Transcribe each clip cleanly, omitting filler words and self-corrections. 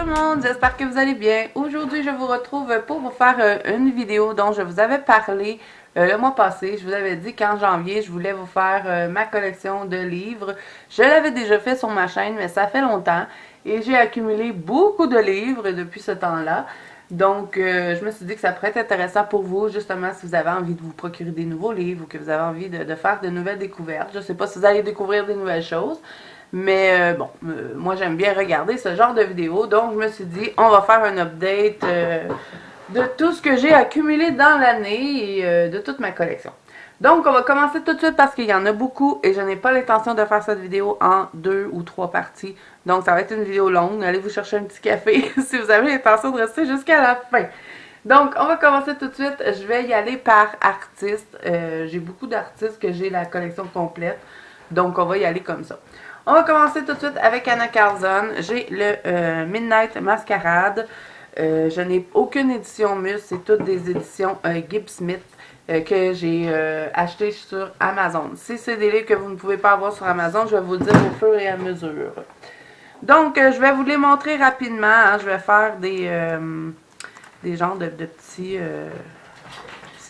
tout le monde, j'espère que vous allez bien. Aujourd'hui, je vous retrouve pour vous faire une vidéo dont je vous avais parlé le mois passé. Je vous avais dit qu'en janvier, je voulais vous faire ma collection de livres. Je l'avais déjà fait sur ma chaîne, mais ça fait longtemps et j'ai accumulé beaucoup de livres depuis ce temps-là. Donc, je me suis dit que ça pourrait être intéressant pour vous, justement, si vous avez envie de vous procurer des nouveaux livres ou que vous avez envie de faire de nouvelles découvertes. Je ne sais pas si vous allez découvrir des nouvelles choses, mais bon, moi j'aime bien regarder ce genre de vidéos, donc je me suis dit, on va faire un update de tout ce que j'ai accumulé dans l'année et de toute ma collection. Donc, on va commencer tout de suite parce qu'il y en a beaucoup et je n'ai pas l'intention de faire cette vidéo en 2 ou 3 parties. Donc, ça va être une vidéo longue. Allez vous chercher un petit café si vous avez l'intention de rester jusqu'à la fin. Donc, on va commencer tout de suite. Je vais y aller par artiste. J'ai beaucoup d'artistes que j'ai la collection complète. Donc, on va y aller comme ça. On va commencer tout de suite avec Anna Carlson. J'ai le Midnight Masquerade. Je n'ai aucune édition Mus. C'est toutes des éditions Gibb Smith que j'ai acheté sur Amazon. Si c'est des livres que vous ne pouvez pas avoir sur Amazon, je vais vous le dire au fur et à mesure. Donc, je vais vous les montrer rapidement. Hein. Je vais faire des genres de petits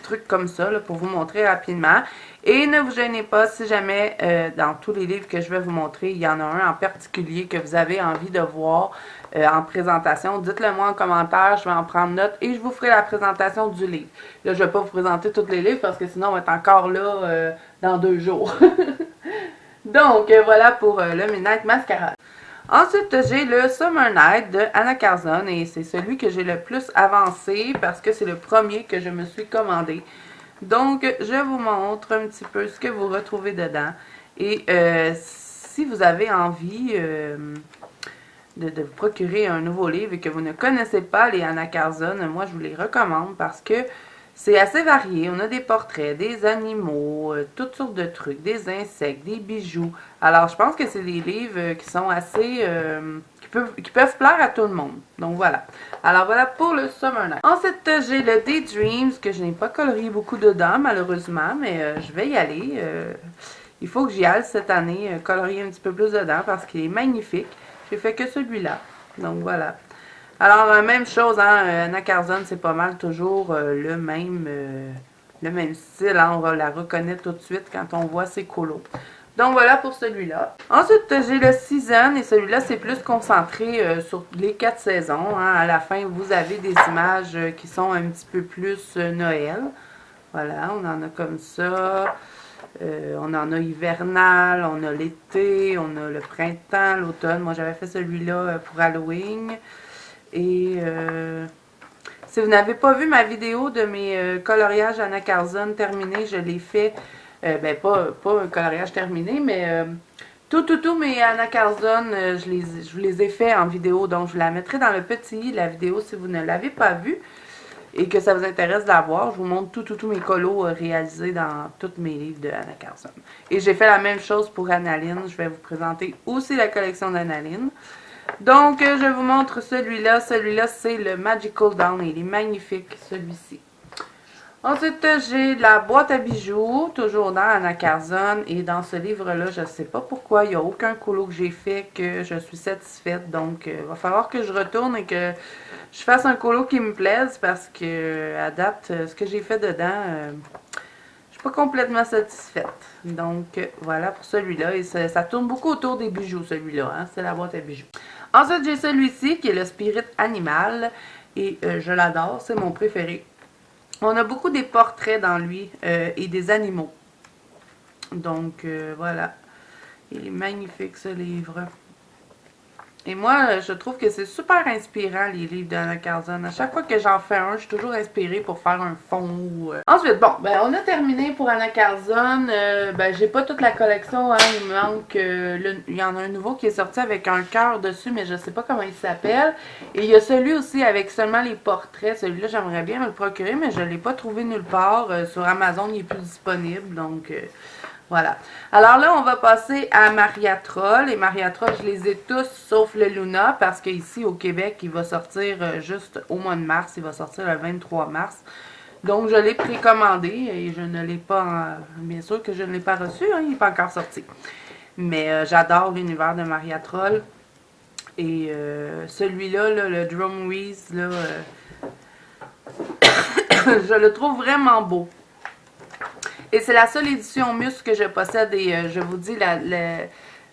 trucs comme ça là, pour vous montrer rapidement. Et ne vous gênez pas si jamais dans tous les livres que je vais vous montrer, il y en a un en particulier que vous avez envie de voir en présentation. Dites-le moi en commentaire, je vais en prendre note et je vous ferai la présentation du livre. Là, je ne vais pas vous présenter tous les livres parce que sinon on va être encore là dans 2 jours. Donc, voilà pour le Midnight Masquerade. Ensuite, j'ai le Summer Night de Anna Carlson et c'est celui que j'ai le plus avancé parce que c'est le premier que je me suis commandé. Donc, je vous montre un petit peu ce que vous retrouvez dedans. Et si vous avez envie de vous procurer un nouveau livre et que vous ne connaissez pas les Anna Carlson, moi je vous les recommande parce que c'est assez varié. On a des portraits, des animaux, toutes sortes de trucs, des insectes, des bijoux. Alors, je pense que c'est des livres qui sont assez... qui peuvent plaire à tout le monde. Donc, voilà. Alors, voilà pour le Summer Night. Ensuite, j'ai le Daydreams, que je n'ai pas colorié beaucoup dedans, malheureusement, mais je vais y aller. Il faut que j'y aille cette année, colorier un petit peu plus dedans, parce qu'il est magnifique. J'ai fait que celui-là. Donc, voilà. Alors, même chose, hein, Anna Carlson, c'est pas mal toujours le même style. Hein, on va la reconnaître tout de suite quand on voit ses colos. Donc, voilà pour celui-là. Ensuite, j'ai le Season, et celui-là, c'est plus concentré sur les 4 saisons. Hein. À la fin, vous avez des images qui sont un petit peu plus Noël. Voilà, on en a comme ça. On en a hivernal, on a l'été, on a le printemps, l'automne. Moi, j'avais fait celui-là pour Halloween. Et si vous n'avez pas vu ma vidéo de mes coloriages Anna Carlson terminés, je l'ai fait, ben pas un coloriage terminé, mais tous mes Anna Carlson, je vous les ai fait en vidéo, donc je vous la mettrai dans le petit, la vidéo si vous ne l'avez pas vue et que ça vous intéresse de la voir. Je vous montre tous mes colos réalisés dans tous mes livres de Anna Carlson. Et j'ai fait la même chose pour Annaline, je vais vous présenter aussi la collection d'Annaline. Donc, je vous montre celui-là. Celui-là, c'est le Magical Dawn. Il est magnifique, celui-ci. Ensuite, j'ai la boîte à bijoux, toujours dans Anna Carlson. Et dans ce livre-là, je ne sais pas pourquoi, il n'y a aucun colo que j'ai fait que je suis satisfaite. Donc, il va falloir que je retourne et que je fasse un colo qui me plaise parce que, à date, ce que j'ai fait dedans, je suis pas complètement satisfaite. Donc, voilà pour celui-là. Et ça tourne beaucoup autour des bijoux, celui-là. Hein? C'est la boîte à bijoux. Ensuite, j'ai celui-ci qui est le Spirit Animal. Et je l'adore, c'est mon préféré. On a beaucoup des portraits dans lui et des animaux. Donc, voilà. Il est magnifique, ce livre. Et moi, je trouve que c'est super inspirant, les livres d'Anna Carlson. À chaque fois que j'en fais un, je suis toujours inspirée pour faire un fond. Ensuite, bon, ben on a terminé pour Anna Carlson. Ben, j'ai pas toute la collection, hein. Il me manque... il y en a un nouveau qui est sorti avec un cœur dessus, mais je sais pas comment il s'appelle. Et il y a celui aussi avec seulement les portraits. Celui-là, j'aimerais bien me le procurer, mais je l'ai pas trouvé nulle part. Sur Amazon, il est plus disponible, donc... voilà. Alors là, on va passer à Maria Troll. Et Maria Troll, je les ai tous, sauf le Luna, parce qu'ici, au Québec, il va sortir juste au mois de mars. Il va sortir le 23 mars. Donc, je l'ai précommandé et je ne l'ai pas... bien sûr que je ne l'ai pas reçu, hein, il n'est pas encore sorti. Mais j'adore l'univers de Maria Troll. Et celui-là, là, le Drumreese, là, je le trouve vraiment beau. Et c'est la seule édition Mus que je possède et je vous dis,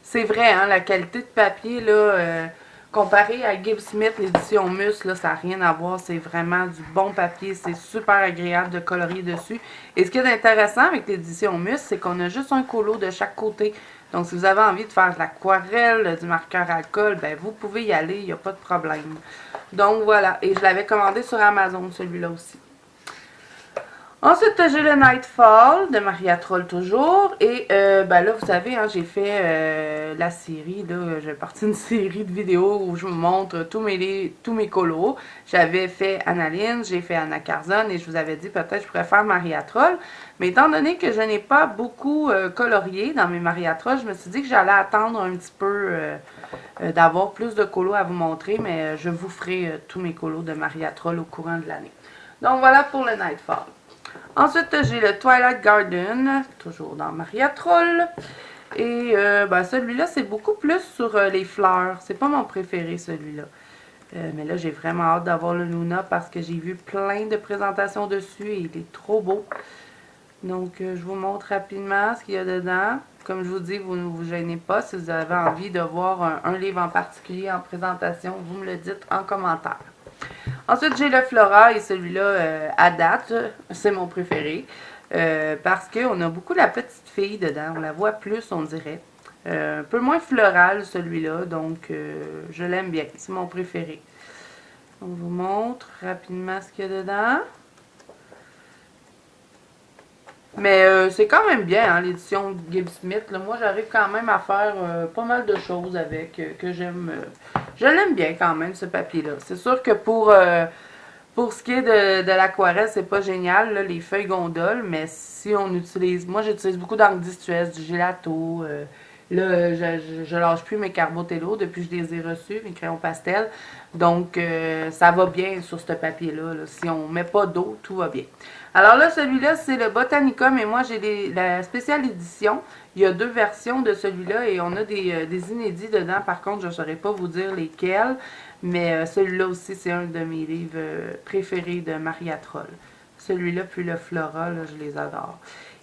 c'est vrai, hein, la qualité de papier, là, comparé à Gibbs Smith, l'édition Mus, là, ça n'a rien à voir. C'est vraiment du bon papier. C'est super agréable de colorier dessus. Et ce qui est intéressant avec l'édition Mus, c'est qu'on a juste un colo de chaque côté. Donc, si vous avez envie de faire de l'aquarelle, du marqueur alcool, ben vous pouvez y aller, il n'y a pas de problème. Donc, voilà. Et je l'avais commandé sur Amazon, celui-là aussi. Ensuite, j'ai le Nightfall de Maria Troll toujours. Et ben là, vous savez, hein, j'ai fait la série. J'ai parti une série de vidéos où je vous montre tous mes colos. J'avais fait Annaline, j'ai fait Anna Carzon et je vous avais dit peut-être je pourrais faire Maria Troll. Mais étant donné que je n'ai pas beaucoup colorié dans mes Maria Troll, je me suis dit que j'allais attendre un petit peu d'avoir plus de colos à vous montrer. Mais je vous ferai tous mes colos de Maria Troll au courant de l'année. Donc voilà pour le Nightfall. Ensuite, j'ai le Twilight Garden, toujours dans Maria Troll. Et ben, celui-là, c'est beaucoup plus sur les fleurs. C'est pas mon préféré, celui-là. Mais là, j'ai vraiment hâte d'avoir le Luna parce que j'ai vu plein de présentations dessus et il est trop beau. Donc, je vous montre rapidement ce qu'il y a dedans. Comme je vous dis, vous ne vous gênez pas. Si vous avez envie de voir un livre en particulier en présentation, vous me le dites en commentaire. Ensuite, j'ai le Flora et celui-là, à date, c'est mon préféré. Parce qu'on a beaucoup la petite fille dedans. On la voit plus, on dirait. Un peu moins floral, celui-là. Donc, je l'aime bien. C'est mon préféré. On vous montre rapidement ce qu'il y a dedans. Mais c'est quand même bien, hein, l'édition Gibbs Smith. Là. Moi, j'arrive quand même à faire pas mal de choses avec que j'aime. Je l'aime bien quand même, ce papier-là. C'est sûr que pour ce qui est de l'aquarelle, c'est pas génial, là, les feuilles gondoles. Mais si on utilise... Moi, j'utilise beaucoup d'encre distress, du gelato. Là, je lâche plus mes Carbotello depuis que je les ai reçus, mes crayons pastel. Donc, ça va bien sur ce papier-là. Là. Si on met pas d'eau, tout va bien. Alors là, celui-là, c'est le Botanica, mais moi, j'ai la spéciale édition. Il y a deux versions de celui-là et on a des inédits dedans. Par contre, je ne saurais pas vous dire lesquels, mais celui-là aussi, c'est un de mes livres préférés de Maria Troll. Celui-là, puis le Flora, là, je les adore.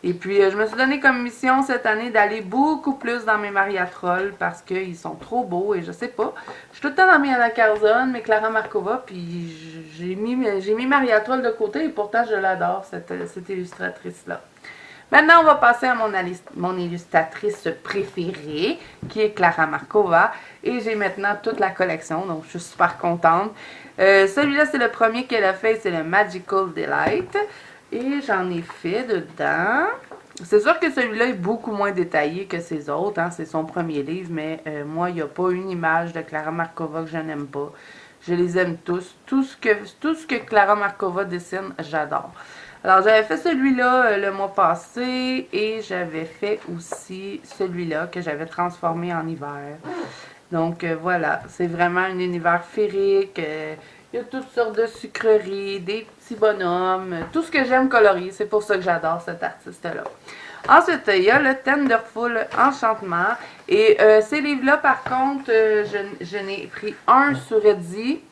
Et puis, je me suis donné comme mission cette année d'aller beaucoup plus dans mes Maria Troll parce qu'ils sont trop beaux et je sais pas. Je suis tout le temps dans mes Anna Carzon, mes Clara Markova, puis j'ai mis Maria Troll de côté et pourtant je l'adore, cette illustratrice-là. Maintenant, on va passer à mon illustratrice préférée, qui est Clara Markova. Et j'ai maintenant toute la collection, donc je suis super contente. Celui-là, c'est le premier qu'elle a fait, c'est le Magical Delight. Et j'en ai fait dedans. C'est sûr que celui-là est beaucoup moins détaillé que ses autres. Hein, c'est son premier livre, mais moi, il n'y a pas une image de Clara Markova que je n'aime pas. Je les aime tous. Tout ce que Clara Markova dessine, j'adore. Alors, j'avais fait celui-là le mois passé et j'avais fait aussi celui-là que j'avais transformé en hiver. Donc, voilà, c'est vraiment un univers féerique. Il y a toutes sortes de sucreries, des petits bonhommes, tout ce que j'aime colorier. C'est pour ça que j'adore cet artiste-là. Ensuite, il y a le Tenderful Enchantement. Et ces livres-là, par contre, je n'ai pris un sur Etsy,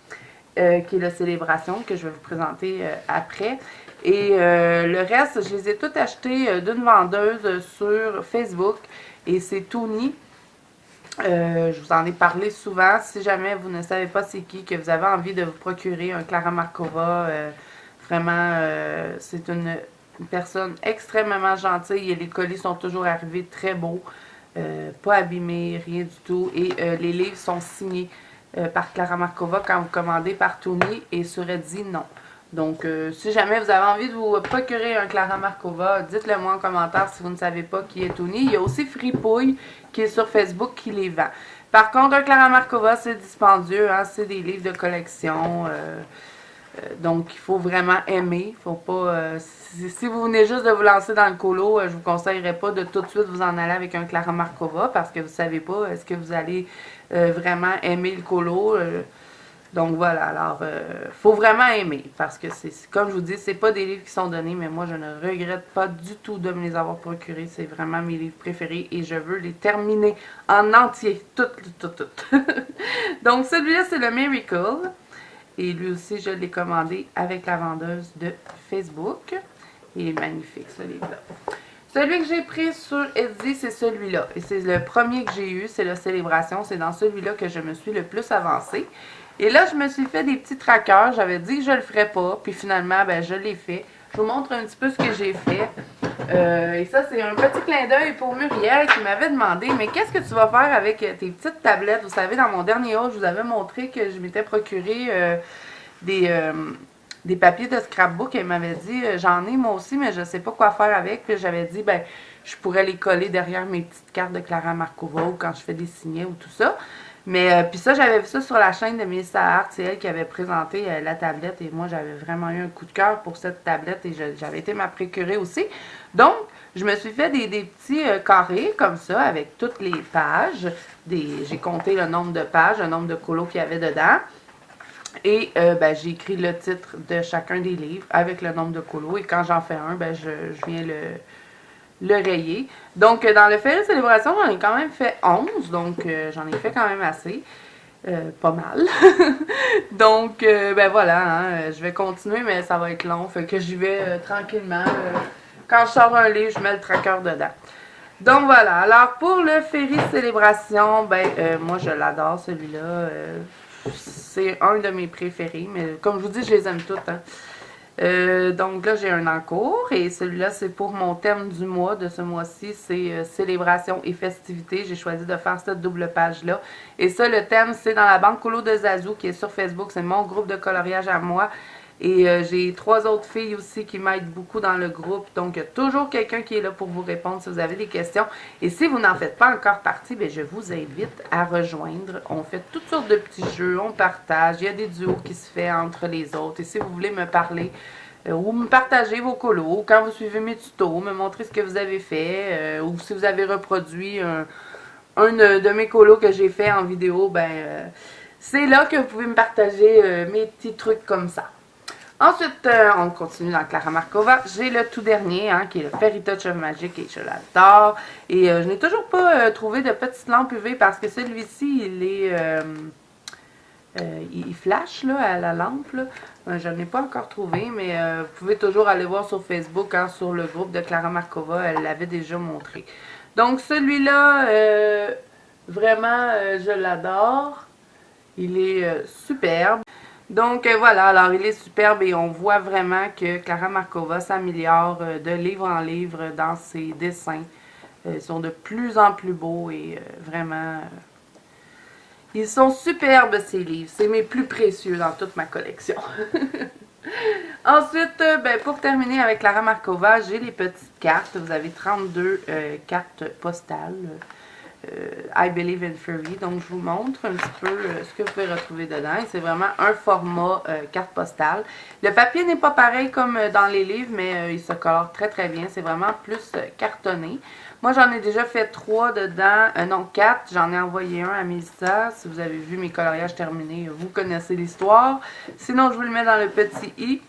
qui est la Célébration, que je vais vous présenter après. Et le reste, je les ai tous achetés d'une vendeuse sur Facebook. Et c'est Tony. Je vous en ai parlé souvent. Si jamais vous ne savez pas c'est qui, que vous avez envie de vous procurer un Clara Markova, vraiment, c'est une personne extrêmement gentille et les colis sont toujours arrivés très beaux, pas abîmés, rien du tout. Et les livres sont signés par Clara Markova quand vous commandez par Tony et sur Etsy, non. Donc, si jamais vous avez envie de vous procurer un Clara Markova, dites-le moi en commentaire si vous ne savez pas qui est Tony. Il y a aussi Fripouille qui est sur Facebook qui les vend. Par contre, un Clara Markova, c'est dispendieux, hein, c'est des livres de collection. Donc, il faut vraiment aimer. Faut pas, si vous venez juste de vous lancer dans le colo, je vous conseillerais pas de tout de suite vous en aller avec un Clara Markova parce que vous savez pas, est-ce que vous allez vraiment aimer le colo. Donc voilà, alors, faut vraiment aimer, parce que c'est comme je vous dis, c'est pas des livres qui sont donnés, mais moi, je ne regrette pas du tout de me les avoir procurés. C'est vraiment mes livres préférés et je veux les terminer en entier, toutes. Donc celui-là, c'est le Miracle. Et lui aussi, je l'ai commandé avec la vendeuse de Facebook. Il est magnifique, ce livre-là. Celui que j'ai pris sur Etsy, c'est celui-là. Et c'est le premier que j'ai eu, c'est la Célébration. C'est dans celui-là que je me suis le plus avancée. Et là, je me suis fait des petits trackers. J'avais dit que je le ferais pas. Puis finalement, ben, je l'ai fait. Je vous montre un petit peu ce que j'ai fait. Et ça, c'est un petit clin d'œil pour Muriel qui m'avait demandé, mais qu'est-ce que tu vas faire avec tes petites tablettes? Vous savez, dans mon dernier haul, je vous avais montré que je m'étais procuré des papiers de scrapbook. Elle m'avait dit, j'en ai moi aussi, mais je sais pas quoi faire avec. Puis j'avais dit, ben, je pourrais les coller derrière mes petites cartes de Clara Markova ou quand je fais des signets ou tout ça. Mais puis ça, j'avais vu ça sur la chaîne de Melissa Hart. C'est elle qui avait présenté la tablette. Et moi, j'avais vraiment eu un coup de cœur pour cette tablette. Et j'avais été ma procurer aussi. Donc, je me suis fait des petits carrés comme ça avec toutes les pages. J'ai compté le nombre de pages, le nombre de colos qu'il y avait dedans. Et ben, j'ai écrit le titre de chacun des livres avec le nombre de colos. Et quand j'en fais un, ben, je viens le rayer. Donc, dans le fait de célébration, j'en ai quand même fait 11. Donc, j'en ai fait quand même assez. Pas mal. Donc, ben voilà, hein, je vais continuer, mais ça va être long. Fait que j'y vais tranquillement. Quand je sors un livre, je mets le tracker dedans. Donc voilà. Alors, pour le Ferry Célébration, ben, moi, je l'adore, celui-là. C'est un de mes préférés, mais comme je vous dis, je les aime toutes. Hein. Donc là, j'ai un en cours et celui-là, c'est pour mon thème du mois, de ce mois-ci, c'est célébration et festivité. J'ai choisi de faire cette double page-là. Et ça, le thème, c'est dans la banque Colo de Zazou qui est sur Facebook. C'est mon groupe de coloriage à moi. Et j'ai 3 autres filles aussi qui m'aident beaucoup dans le groupe. Donc, il y a toujours quelqu'un qui est là pour vous répondre si vous avez des questions. Et si vous n'en faites pas encore partie, bien, je vous invite à rejoindre. On fait toutes sortes de petits jeux, on partage. Il y a des duos qui se font entre les autres. Et si vous voulez me parler ou me partager vos colos, quand vous suivez mes tutos, me montrer ce que vous avez fait, ou si vous avez reproduit un de mes colos que j'ai fait en vidéo, ben c'est là que vous pouvez me partager mes petits trucs comme ça. Ensuite, on continue dans Clara Markova. J'ai le tout dernier, hein, qui est le Fairy Touch of Magic, et je l'adore. Et je n'ai toujours pas trouvé de petite lampe UV parce que celui-ci, il est... il flash là, à la lampe. Là. Je n'ai pas encore trouvé, mais vous pouvez toujours aller voir sur Facebook, hein, sur le groupe de Clara Markova. Elle l'avait déjà montré. Donc, celui-là, vraiment, je l'adore. Il est superbe. Donc voilà, alors il est superbe et on voit vraiment que Clara Markova s'améliore de livre en livre dans ses dessins. Ils sont de plus en plus beaux et vraiment, ils sont superbes ces livres. C'est mes plus précieux dans toute ma collection. Ensuite, ben, pour terminer avec Clara Markova, j'ai les petites cartes. Vous avez 32 cartes postales. I Believe in Fairy. Donc, je vous montre un petit peu ce que vous pouvez retrouver dedans. C'est vraiment un format carte postale. Le papier n'est pas pareil comme dans les livres, mais il se colore très très bien. C'est vraiment plus cartonné. Moi, j'en ai déjà fait 3 dedans. Non, 4. J'en ai envoyé un à Melissa. Si vous avez vu mes coloriages terminés, vous connaissez l'histoire. Sinon, je vous le mets dans le petit i.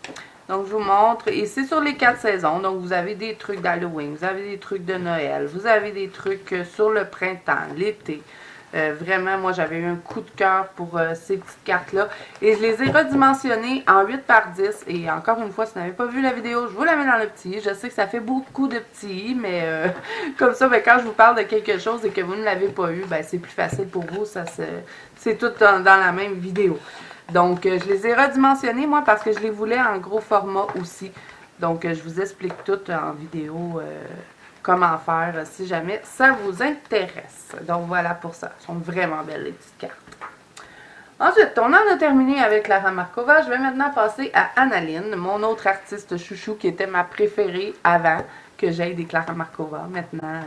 Donc, je vous montre. Et c'est sur les 4 saisons. Donc, vous avez des trucs d'Halloween, vous avez des trucs de Noël, vous avez des trucs sur le printemps, l'été. Vraiment, moi, j'avais eu un coup de cœur pour ces petites cartes-là. Et je les ai redimensionnées en 8 par 10. Et encore une fois, si vous n'avez pas vu la vidéo, je vous la mets dans le petit. Je sais que ça fait beaucoup de petits, mais comme ça, ben, quand je vous parle de quelque chose et que vous ne l'avez pas eu, ben, c'est plus facile pour vous. C'est tout dans la même vidéo. Donc, je les ai redimensionnés, moi, parce que je les voulais en gros format aussi. Donc, je vous explique tout en vidéo comment faire si jamais ça vous intéresse. Donc, voilà pour ça. Elles sont vraiment belles, les petites cartes. Ensuite, on en a terminé avec Clara Markova. Je vais maintenant passer à Annaline, mon autre artiste chouchou qui était ma préférée avant que j'aille des Clara Markova. Maintenant...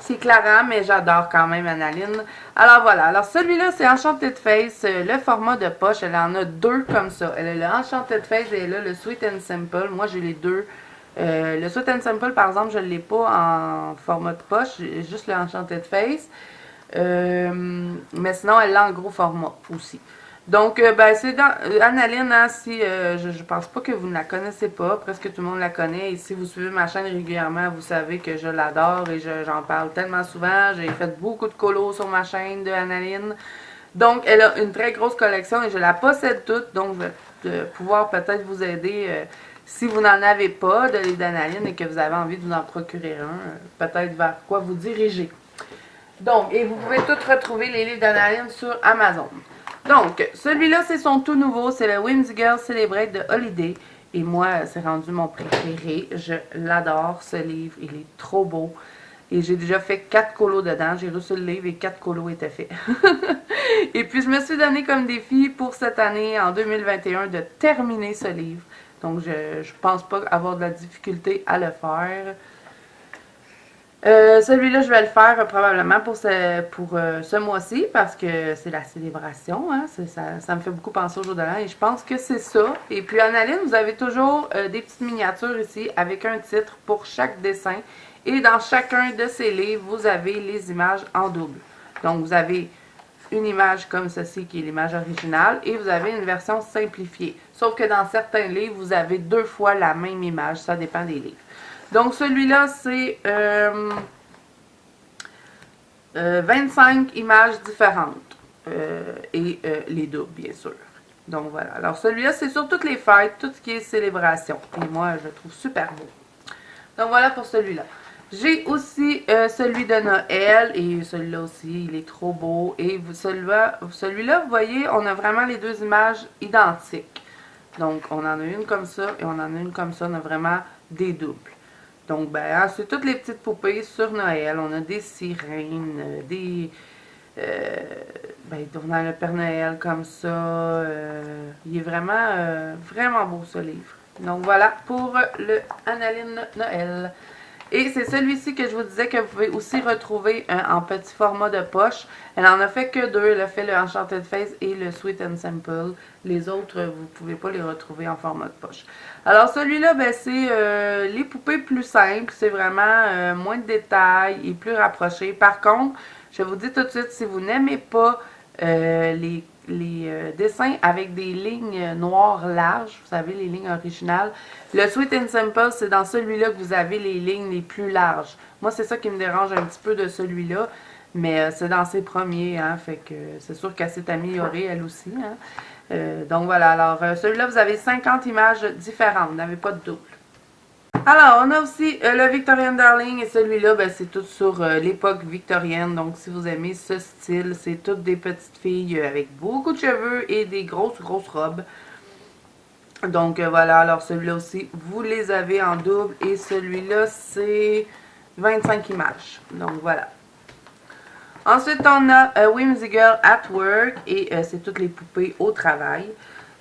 c'est Clara, mais j'adore quand même Annaline. Alors voilà, alors celui-là, c'est Enchanted Face, le format de poche. Elle en a 2 comme ça. Elle a le Enchanted Face et elle a le Sweet and Simple. Moi, j'ai les 2. Le Sweet and Simple, par exemple, je ne l'ai pas en format de poche. J'ai juste le Enchanted Face. Mais sinon, elle l'a en gros format aussi. Donc, ben, c'est dans Annaline, hein, si je pense pas que vous ne la connaissez pas, presque tout le monde la connaît. Et si vous suivez ma chaîne régulièrement, vous savez que je l'adore et j'en parle tellement souvent. J'ai fait beaucoup de colos sur ma chaîne de Annaline. Donc, elle a une très grosse collection et je la possède toute. Donc, je vais pouvoir peut-être vous aider si vous n'en avez pas de livre d'Analine et que vous avez envie de vous en procurer un. Peut-être vers quoi vous diriger. Donc, et vous pouvez tous retrouver les livres d'Analine sur Amazon. Donc, celui-là, c'est son tout nouveau. C'est le Whimsy Girl Celebrate de Holiday. Et moi, c'est rendu mon préféré. Je l'adore, ce livre. Il est trop beau. Et j'ai déjà fait 4 colos dedans. J'ai reçu le livre et 4 colos étaient faits. Et puis, je me suis donné comme défi pour cette année, en 2021, de terminer ce livre. Donc, je pense pas avoir de la difficulté à le faire. Celui-là, je vais le faire probablement pour ce mois-ci parce que c'est la célébration. Hein? Ça me fait beaucoup penser au jour de l'an et je pense que c'est ça. Et puis en Aline, vous avez toujours des petites miniatures ici avec un titre pour chaque dessin. Et dans chacun de ces livres, vous avez les images en double. Donc vous avez une image comme ceci qui est l'image originale et vous avez une version simplifiée. Sauf que dans certains livres, vous avez 2 fois la même image. Ça dépend des livres. Donc, celui-là, c'est 25 images différentes. Et les doubles, bien sûr. Donc, voilà. Alors, celui-là, c'est sur toutes les fêtes, tout ce qui est célébration. Et moi, je le trouve super beau. Donc, voilà pour celui-là. J'ai aussi celui de Noël. Et celui-là aussi, il est trop beau. Et celui-là, vous voyez, on a vraiment les 2 images identiques. Donc, on en a une comme ça et on en a une comme ça. On a vraiment des doubles. Donc, ben, c'est toutes les petites poupées sur Noël. On a des sirènes, on a le Père Noël comme ça. Il est vraiment, vraiment beau ce livre. Donc, voilà pour le Analine Noël. Et c'est celui-ci que je vous disais que vous pouvez aussi retrouver en petit format de poche. Elle en a fait que 2. Elle a fait le Enchanted Face et le Sweet and Simple. Les autres, vous ne pouvez pas les retrouver en format de poche. Alors celui-là, ben, c'est les poupées plus simples. C'est vraiment moins de détails et plus rapproché. Par contre, je vous dis tout de suite, si vous n'aimez pas les dessins avec des lignes noires larges, vous savez, les lignes originales. Le Sweet and Simple, c'est dans celui-là que vous avez les lignes les plus larges. Moi, c'est ça qui me dérange un petit peu de celui-là, mais c'est dans ses premiers, hein, fait que c'est sûr qu'elle s'est améliorée, elle aussi. Hein. Donc voilà, alors celui-là, vous avez 50 images différentes, vous n'avez pas de double. Alors, on a aussi le Victorian Darling et celui-là, ben, c'est tout sur l'époque victorienne. Donc, si vous aimez ce style, c'est toutes des petites filles avec beaucoup de cheveux et des grosses robes. Donc, voilà. Alors, celui-là aussi, vous les avez en double et celui-là, c'est 25 images. Donc, voilà. Ensuite, on a Whimsy Girl at Work et c'est toutes les poupées au travail.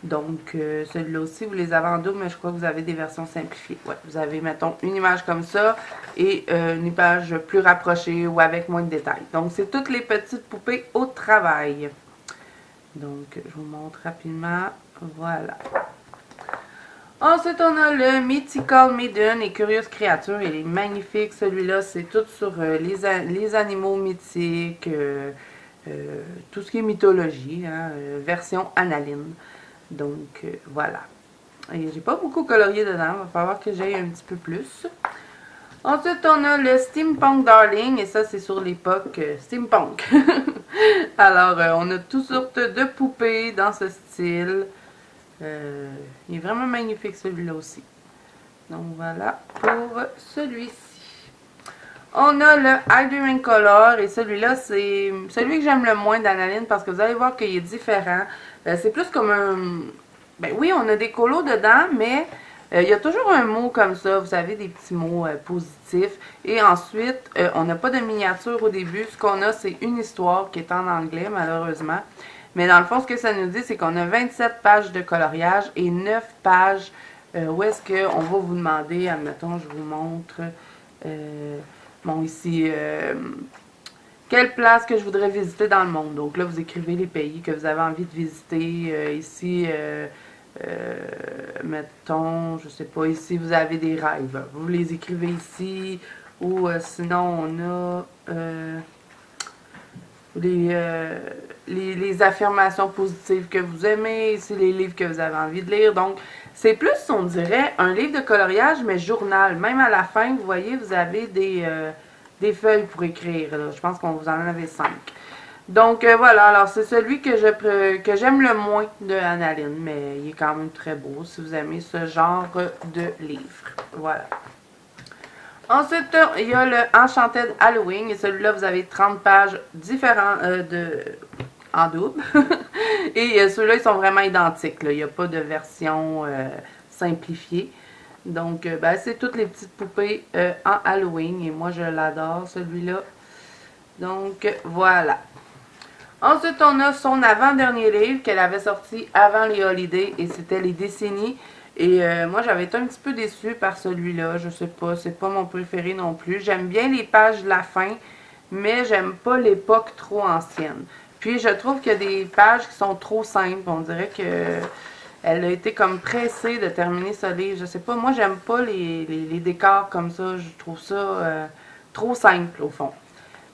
Donc, celui-là aussi, vous les avez en double, mais je crois que vous avez des versions simplifiées. Ouais, vous avez, mettons, une image comme ça et une image plus rapprochée ou avec moins de détails. Donc, c'est toutes les petites poupées au travail. Donc, je vous montre rapidement. Voilà. Ensuite, on a le Mythical Maiden et Curieuse Créature. Il est magnifique. Celui-là, c'est tout sur les animaux mythiques, tout ce qui est mythologie, hein, version Analine. Donc, voilà. Et j'ai pas beaucoup colorié dedans. Il va falloir que j'aille un petit peu plus. Ensuite, on a le Steampunk Darling. Et ça, c'est sur l'époque Steampunk. Alors, on a toutes sortes de poupées dans ce style. Il est vraiment magnifique, celui-là aussi. Donc, voilà pour celui-ci. On a le Hydrogen Color. Et celui-là, c'est celui que j'aime le moins d'Analine parce que vous allez voir qu'il est différent. C'est plus comme un... Ben oui, on a des colos dedans, mais il y a toujours un mot comme ça. Vous savez, des petits mots positifs. Et ensuite, on n'a pas de miniature au début. Ce qu'on a, c'est une histoire qui est en anglais, malheureusement. Mais dans le fond, ce que ça nous dit, c'est qu'on a 27 pages de coloriage et 9 pages où est-ce qu'on va vous demander, admettons, je vous montre, bon, ici... quelle place que je voudrais visiter dans le monde. Donc là, vous écrivez les pays que vous avez envie de visiter. Ici, mettons, je sais pas, ici, vous avez des rêves. Vous les écrivez ici. Ou sinon, on a les affirmations positives que vous aimez. Ici, les livres que vous avez envie de lire. Donc, c'est plus, on dirait, un livre de coloriage, mais journal. Même à la fin, vous voyez, vous avez des feuilles pour écrire. Là. Je pense qu'on vous en avait 5. Donc voilà, alors c'est celui que j'aime le moins de Annaline, mais il est quand même très beau si vous aimez ce genre de livre. Voilà. Ensuite, il y a le Enchanted Halloween, et celui-là, vous avez 30 pages différentes en double. Et ceux-là, ils sont vraiment identiques, là. Il n'y a pas de version simplifiée. Donc, ben, c'est toutes les petites poupées en Halloween, et moi, je l'adore, celui-là. Donc, voilà. Ensuite, on a son avant-dernier livre qu'elle avait sorti avant les holidays et c'était Les Décennies. Et moi, j'avais été un petit peu déçue par celui-là. Je sais pas, c'est pas mon préféré non plus. J'aime bien les pages de la fin, mais j'aime pas l'époque trop ancienne. Puis, je trouve qu'il y a des pages qui sont trop simples. On dirait que elle a été comme pressée de terminer ce livre. Je sais pas, moi, j'aime pas les décors comme ça. Je trouve ça trop simple, au fond.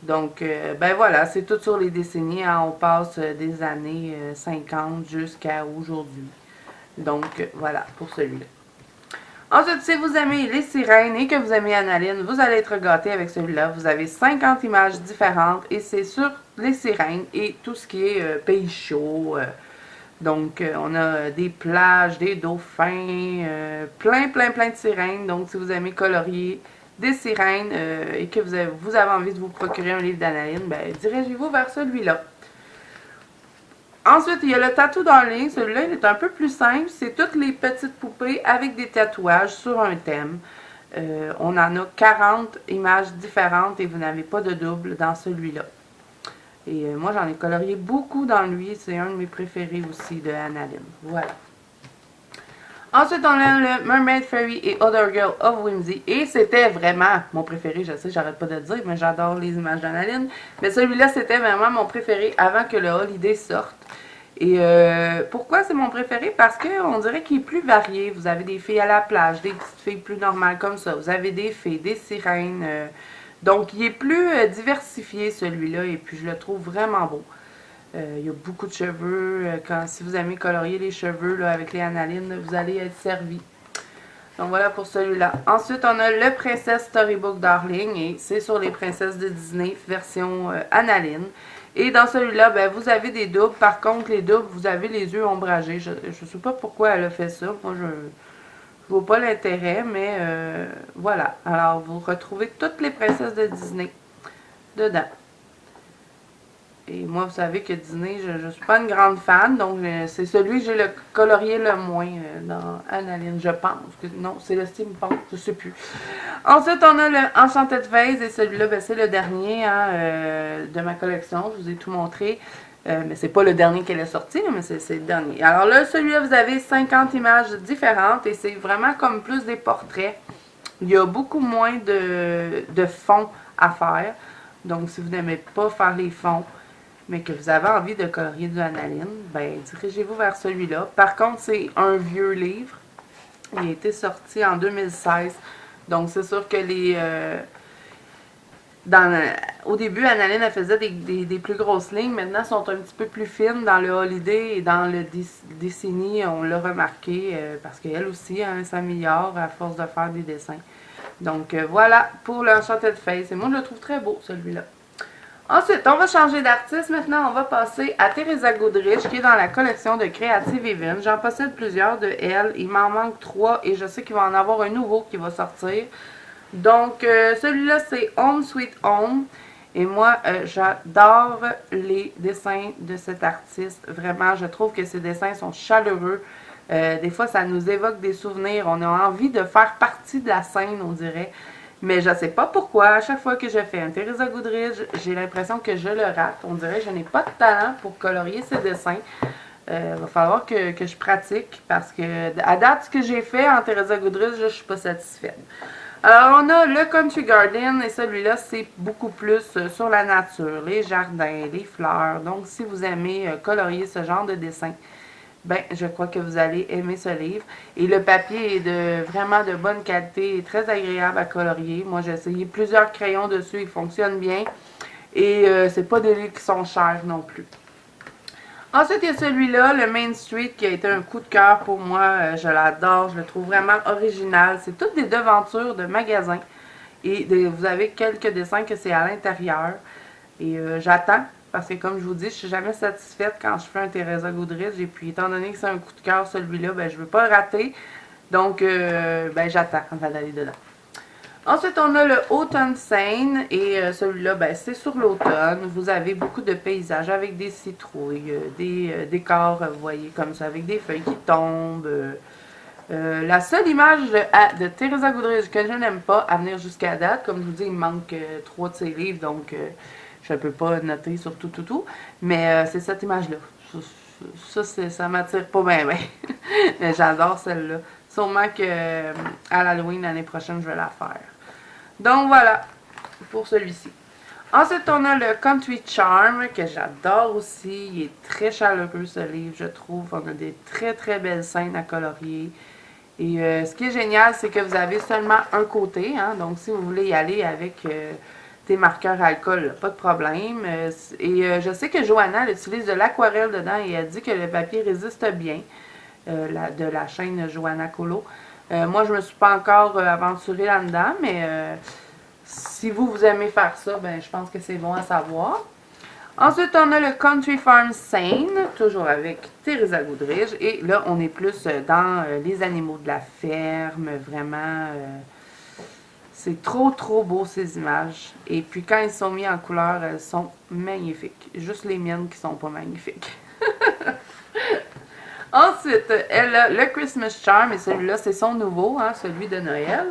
Donc, ben voilà, c'est tout sur les décennies. Hein, on passe des années 50 jusqu'à aujourd'hui. Donc, voilà, pour celui-là. Ensuite, si vous aimez les sirènes et que vous aimez Annaline, vous allez être gâté avec celui-là. Vous avez 50 images différentes et c'est sur les sirènes et tout ce qui est pays chaud. Donc, on a des plages, des dauphins, plein de sirènes. Donc, si vous aimez colorier des sirènes et que vous avez envie de vous procurer un livre d'Annaline, ben, dirigez-vous vers celui-là. Ensuite, il y a le Tattoo Darling. Celui-là, il est un peu plus simple. C'est toutes les petites poupées avec des tatouages sur un thème. On en a 40 images différentes et vous n'avez pas de double dans celui-là. Et moi, j'en ai colorié beaucoup dans lui. C'est un de mes préférés aussi de Annaline. Voilà. Ensuite, on a le Mermaid Fairy et Other Girl of Whimsy. Et c'était vraiment mon préféré. Je sais, j'arrête pas de le dire, mais j'adore les images d'Annaline. Mais celui-là, c'était vraiment mon préféré avant que le Holiday sorte. Et pourquoi c'est mon préféré? Parce qu'on dirait qu'il est plus varié. Vous avez des filles à la plage, des petites filles plus normales comme ça. Vous avez des fées, des sirènes. Donc, il est plus diversifié celui-là. Et puis, je le trouve vraiment beau. Il y a beaucoup de cheveux. Si vous aimez colorier les cheveux là, avec les Annalines, vous allez être servi. Donc voilà pour celui-là. Ensuite, on a le Princess Storybook Darling. Et c'est sur les princesses de Disney, version Annaline. Et dans celui-là, ben, vous avez des doubles. Par contre, les doubles, vous avez les yeux ombragés. Je ne sais pas pourquoi elle a fait ça. Moi, je ne vois pas l'intérêt, mais voilà. Alors, vous retrouvez toutes les princesses de Disney dedans. Et moi, vous savez que Disney, je ne suis pas une grande fan, donc c'est celui que j'ai le colorié le moins dans Annaline, je pense. Non, c'est le steampunk, je ne sais plus. Ensuite, on a le Enchanted Phase, et celui-là, ben, c'est le dernier hein, de ma collection. Je vous ai tout montré, mais c'est pas le dernier qu'elle est sorti, mais c'est le dernier. Alors là, celui-là, vous avez 50 images différentes, et c'est vraiment comme plus des portraits. Il y a beaucoup moins de fonds à faire. Donc, si vous n'aimez pas faire les fonds, mais que vous avez envie de colorier du Annaline, ben dirigez-vous vers celui-là. Par contre, c'est un vieux livre. Il a été sorti en 2016. Donc, c'est sûr que au début, Annaline, elle faisait des plus grosses lignes. Maintenant, elles sont un petit peu plus fines dans le Holiday et dans le Décennie. On l'a remarqué parce qu'elle aussi, hein, s'améliore à force de faire des dessins. Donc, voilà pour l'Enchanted Phase. Et moi, je le trouve très beau, celui-là. Ensuite, on va changer d'artiste. Maintenant, on va passer à Teresa Goodrich, qui est dans la collection de Creative Even. J'en possède plusieurs de elle. Il m'en manque 3 et je sais qu'il va en avoir un nouveau qui va sortir. Donc, celui-là, c'est Home Sweet Home. Et moi, j'adore les dessins de cet artiste. Vraiment, je trouve que ses dessins sont chaleureux. Des fois, ça nous évoque des souvenirs. On a envie de faire partie de la scène, on dirait. Mais je ne sais pas pourquoi, à chaque fois que je fais un Teresa Goodrich, j'ai l'impression que je le rate. On dirait que je n'ai pas de talent pour colorier ces dessins. Va falloir que je pratique parce que à date, ce que j'ai fait en Teresa Goodrich, je ne suis pas satisfaite. Alors, on a le Country Garden et celui-là, c'est beaucoup plus sur la nature, les jardins, les fleurs. Donc, si vous aimez colorier ce genre de dessin, ben, je crois que vous allez aimer ce livre. Et le papier est vraiment de bonne qualité et très agréable à colorier. Moi, j'ai essayé plusieurs crayons dessus, ils fonctionnent bien. Et c'est pas des livres qui sont chers non plus. Ensuite, il y a celui-là, le Main Street, qui a été un coup de cœur pour moi. Je l'adore, je le trouve vraiment original. C'est toutes des devantures de magasins. Et vous avez quelques dessins que c'est à l'intérieur. Et j'attends parce que comme je vous dis, je suis jamais satisfaite quand je fais un Teresa Goodrich. Et puis étant donné que c'est un coup de cœur celui-là, ben je veux pas le rater. Donc ben j'attends avant d'aller dedans. Ensuite, on a le Autumn Scene et celui-là, ben, c'est sur l'automne. Vous avez beaucoup de paysages avec des citrouilles, des décors, vous voyez, comme ça, avec des feuilles qui tombent. La seule image de Teresa Goodrich que je n'aime pas à venir jusqu'à date, comme je vous dis, il me manque 3 de ses livres, donc je ne peux pas noter sur tout. Mais c'est cette image-là. Ça m'attire pas bien, mais j'adore celle-là. Sûrement que à l'Halloween l'année prochaine, je vais la faire. Donc voilà, pour celui-ci. Ensuite, on a le Country Charm, que j'adore aussi. Il est très chaleureux, ce livre, je trouve. On a des très belles scènes à colorier. Et ce qui est génial, c'est que vous avez seulement un côté. Hein, donc, si vous voulez y aller avec des marqueurs à alcool, pas de problème. Je sais que Johanna elle utilise de l'aquarelle dedans et elle dit que le papier résiste bien. De la chaîne Johanna Colo. Moi, je ne me suis pas encore aventurée là-dedans, mais si vous aimez faire ça, ben, je pense que c'est bon à savoir. Ensuite, on a le Country Farm Scene, toujours avec Teresa Goodrich. Et là, on est plus dans les animaux de la ferme, vraiment. C'est trop beau ces images. Et puis quand ils sont mis en couleur, elles sont magnifiques. Juste les miennes qui sont pas magnifiques. Ensuite, elle a le Christmas Charm, et celui-là, c'est son nouveau, hein, celui de Noël.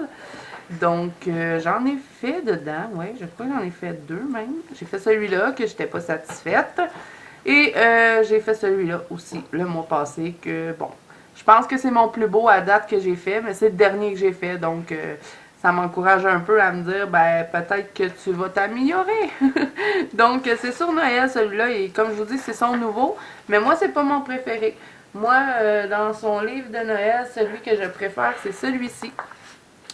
Donc, j'en ai fait dedans, oui, je crois que j'en ai fait 2 même. J'ai fait celui-là, que j'étais pas satisfaite. Et j'ai fait celui-là aussi, le mois passé, que, bon, je pense que c'est mon plus beau à date que j'ai fait, mais c'est le dernier que j'ai fait, donc ça m'encourage un peu à me dire, ben, peut-être que tu vas t'améliorer. Donc, c'est sur Noël, celui-là, et comme je vous dis, c'est son nouveau, mais moi, c'est pas mon préféré. Moi, dans son livre de Noël, celui que je préfère, c'est celui-ci,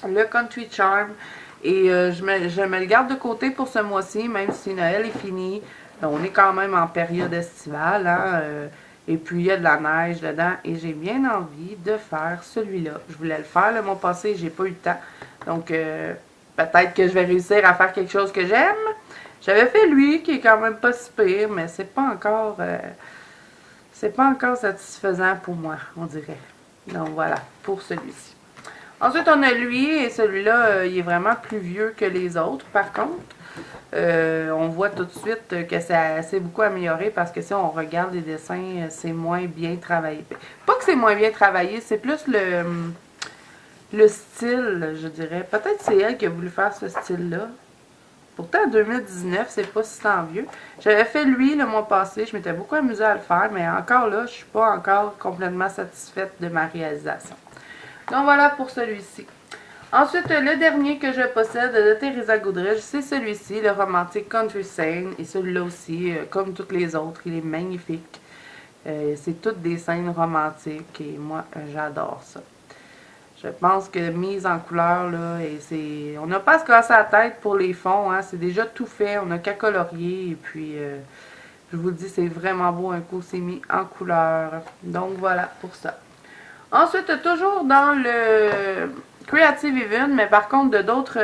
le Country Charm. Et je me le garde de côté pour ce mois-ci, même si Noël est fini. On est quand même en période estivale, hein, et puis il y a de la neige dedans. Et j'ai bien envie de faire celui-là. Je voulais le faire le mois passé, j'ai pas eu le temps. Donc, peut-être que je vais réussir à faire quelque chose que j'aime. J'avais fait lui, qui est quand même pas si pire, mais c'est pas encore... c'est pas encore satisfaisant pour moi, on dirait. Donc voilà, pour celui-ci. Ensuite, on a lui, et celui-là, il est vraiment plus vieux que les autres, par contre. On voit tout de suite que ça s'est beaucoup amélioré, parce que si on regarde les dessins, c'est moins bien travaillé. Pas que c'est moins bien travaillé, c'est plus le style, je dirais. Peut-être c'est elle qui a voulu faire ce style-là. Pourtant, en 2019, c'est pas si tant vieux. J'avais fait lui le mois passé, je m'étais beaucoup amusée à le faire, mais encore là, je suis pas encore complètement satisfaite de ma réalisation. Donc voilà pour celui-ci. Ensuite, le dernier que je possède de Teresa Goodrich, c'est celui-ci, le Romantic Country Scene. Et celui-là aussi, comme tous les autres, il est magnifique. C'est toutes des scènes romantiques et moi, j'adore ça. Je pense que mise en couleur, là, et on n'a pas à se casser la tête pour les fonds, hein, c'est déjà tout fait, on n'a qu'à colorier, et puis, je vous le dis, c'est vraiment beau, un coup, c'est mis en couleur. Donc, voilà pour ça. Ensuite, toujours dans le Creative Even, mais par contre de d'autres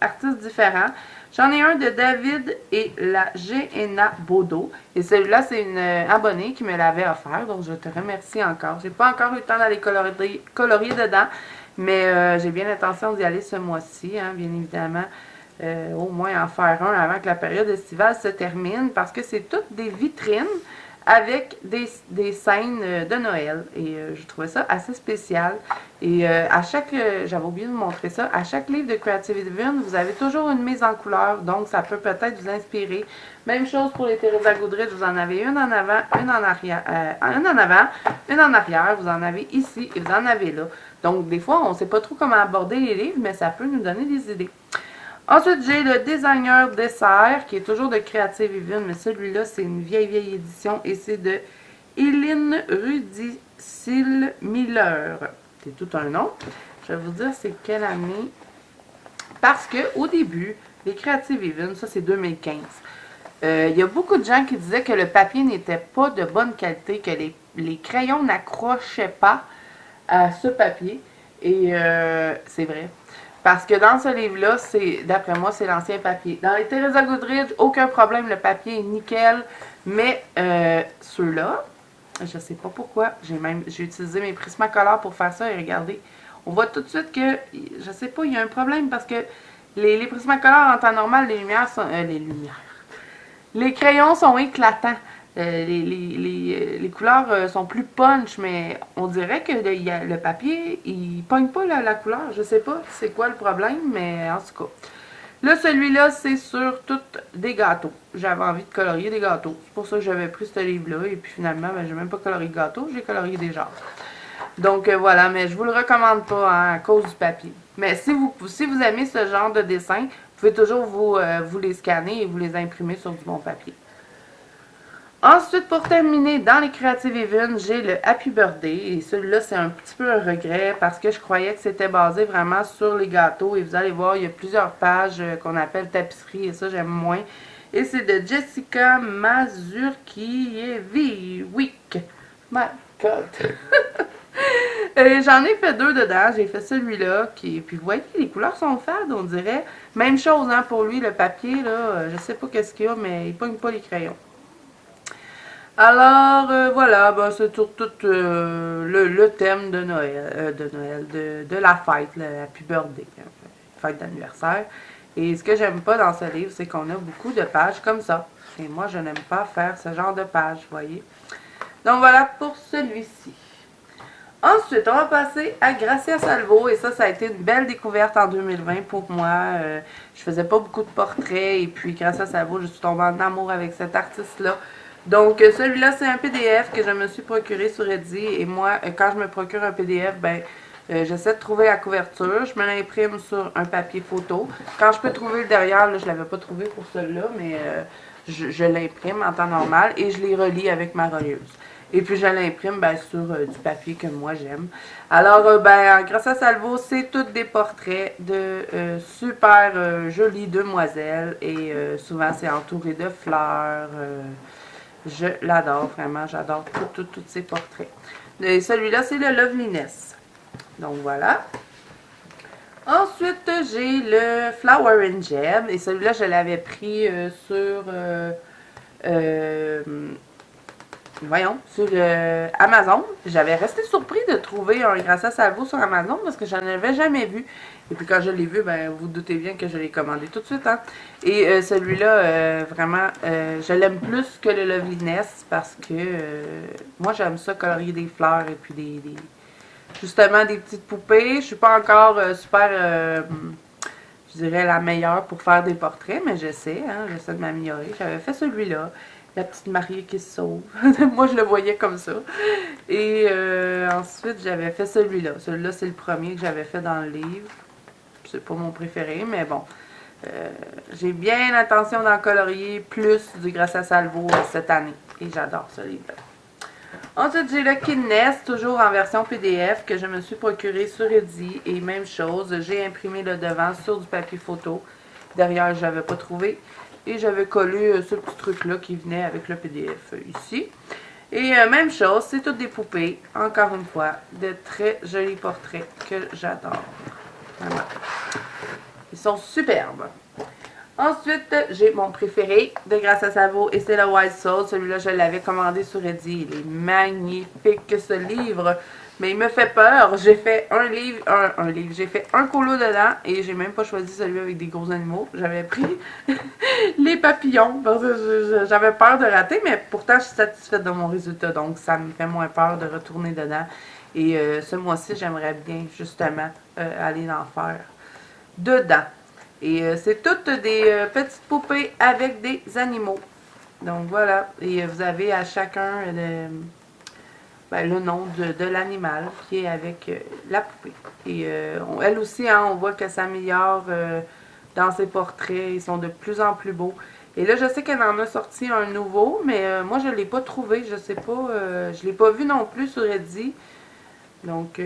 artistes différents. J'en ai un de David et la Géna Bodo. Et celui-là, c'est une abonnée qui me l'avait offert. Donc, je te remercie encore. J'ai pas encore eu le temps d'aller colorier dedans. Mais j'ai bien l'intention d'y aller ce mois-ci, hein, bien évidemment. Au moins en faire un avant que la période estivale se termine. Parce que c'est toutes des vitrines avec des scènes de Noël. Et je trouvais ça assez spécial. Et à chaque, j'avais oublié de vous montrer ça, à chaque livre de Creative Even, vous avez toujours une mise en couleur, donc ça peut peut-être vous inspirer. Même chose pour les Teresa Goodrich, vous en avez une en avant, une en arrière, une en avant, une en arrière, vous en avez ici et vous en avez là. Donc des fois, on ne sait pas trop comment aborder les livres, mais ça peut nous donner des idées. Ensuite, j'ai le Designer Dessert, qui est toujours de Creative Even, mais celui-là, c'est une vieille édition, et c'est de Eileen Rudicil Miller. C'est tout un nom. Je vais vous dire c'est quelle année. Parce que au début, les Creative Even, ça c'est 2015. Il y a beaucoup de gens qui disaient que le papier n'était pas de bonne qualité, que les crayons n'accrochaient pas à ce papier. Et c'est vrai. Parce que dans ce livre-là, c'est, d'après moi, c'est l'ancien papier. Dans les Teresa Goodridge, aucun problème, le papier est nickel. Mais ceux-là, je sais pas pourquoi, j'ai utilisé mes Prismacolor pour faire ça et regardez, on voit tout de suite que, je sais pas, il y a un problème parce que les Prismacolor en temps normal, les lumières sont, les crayons sont éclatants. Les couleurs sont plus punch, mais on dirait que le papier, il pogne pas la couleur. Je sais pas c'est quoi le problème, mais en tout cas. Là, celui-là, c'est sur toutes des gâteaux. J'avais envie de colorier des gâteaux. C'est pour ça que j'avais pris ce livre-là. Et puis finalement, ben, j'ai même pas colorié de gâteau, j'ai colorié des genres. Donc voilà, mais je vous le recommande pas hein, à cause du papier. Mais si vous aimez ce genre de dessin, vous pouvez toujours vous les scanner et vous les imprimer sur du bon papier. Ensuite, pour terminer, dans les Creative Even, j'ai le Happy Birthday. Et celui-là, c'est un petit peu un regret parce que je croyais que c'était basé vraiment sur les gâteaux. Et vous allez voir, il y a plusieurs pages qu'on appelle tapisserie et ça, j'aime moins. Et c'est de Jessica Mazurkiewicz. My God! J'en ai fait deux dedans. J'ai fait celui-là. Puis vous voyez, les couleurs sont fades, on dirait. Même chose hein, pour lui, le papier, là. Je sais pas qu'est-ce qu'il y a, mais il pogne pas les crayons. Alors, voilà, ben, c'est tout le thème de Noël, de la fête, le Happy Birthday, fête d'anniversaire. Et ce que j'aime pas dans ce livre, c'est qu'on a beaucoup de pages comme ça. Et moi, je n'aime pas faire ce genre de pages, vous voyez. Donc, voilà pour celui-ci. Ensuite, on va passer à Gracia Salvo. Et ça a été une belle découverte en 2020 pour moi. Je faisais pas beaucoup de portraits. Et puis, Gracia Salvo, je suis tombée en amour avec cet artiste-là. Donc, celui-là, c'est un PDF que je me suis procuré sur Etsy. Et moi, quand je me procure un PDF, ben, j'essaie de trouver la couverture. Je me l'imprime sur un papier photo. Quand je peux trouver le derrière, là, je ne l'avais pas trouvé pour celui-là, mais je l'imprime en temps normal et je les relis avec ma relieuse. Et puis, je l'imprime ben, sur du papier que moi, j'aime. Alors, ben, Gracia Salvo, c'est tous des portraits de super jolies demoiselles. Et souvent, c'est entouré de fleurs. Je l'adore, vraiment, j'adore tous ces portraits. Et celui-là, c'est le Loveliness. Donc, voilà. Ensuite, j'ai le Flower and Gem. Et celui-là, je l'avais pris sur... sur Amazon. J'avais resté surpris de trouver un Gracia Salvo sur Amazon parce que je n'en avais jamais vu. Et puis quand je l'ai vu, ben vous doutez bien que je l'ai commandé tout de suite. Hein? Et celui-là, vraiment, je l'aime plus que le Loveliness parce que moi j'aime ça colorier des fleurs et puis justement des petites poupées. Je suis pas encore super, je dirais la meilleure pour faire des portraits, mais j'essaie de m'améliorer. J'avais fait celui-là. La petite mariée qui se sauve. Moi, je le voyais comme ça. Et ensuite, j'avais fait celui-là. Celui-là, c'est le premier que j'avais fait dans le livre. C'est pas mon préféré, mais bon. J'ai bien l'intention d'en colorier plus du Gracia Salvo cette année. Et j'adore ce livre-là. Ensuite, j'ai le Kidness, toujours en version PDF, que je me suis procuré sur Etsy. Et même chose, j'ai imprimé le devant sur du papier photo. Derrière, je n'avais pas trouvé. Et j'avais collé ce petit truc-là qui venait avec le PDF ici. Et même chose, c'est toutes des poupées, encore une fois, de très jolis portraits que j'adore. Vraiment. Ils sont superbes. Ensuite, j'ai mon préféré de Gracia Salvo et c'est le White Soul. Celui-là, je l'avais commandé sur Etsy. Il est magnifique, ce livre. Mais il me fait peur. J'ai fait un livre, j'ai fait un colo dedans et j'ai même pas choisi celui avec des gros animaux. J'avais pris les papillons parce que j'avais peur de rater, mais pourtant je suis satisfaite de mon résultat. Donc ça me fait moins peur de retourner dedans. Et ce mois-ci, j'aimerais bien justement aller en faire dedans. Et c'est toutes des petites poupées avec des animaux. Donc voilà. Et vous avez à chacun le nom de l'animal qui est avec la poupée. Et elle aussi, hein, on voit qu'elle s'améliore dans ses portraits. Ils sont de plus en plus beaux. Et là, je sais qu'elle en a sorti un nouveau, mais moi, je ne l'ai pas trouvé. Je sais pas. Je ne l'ai pas vu non plus sur Etsy. Donc,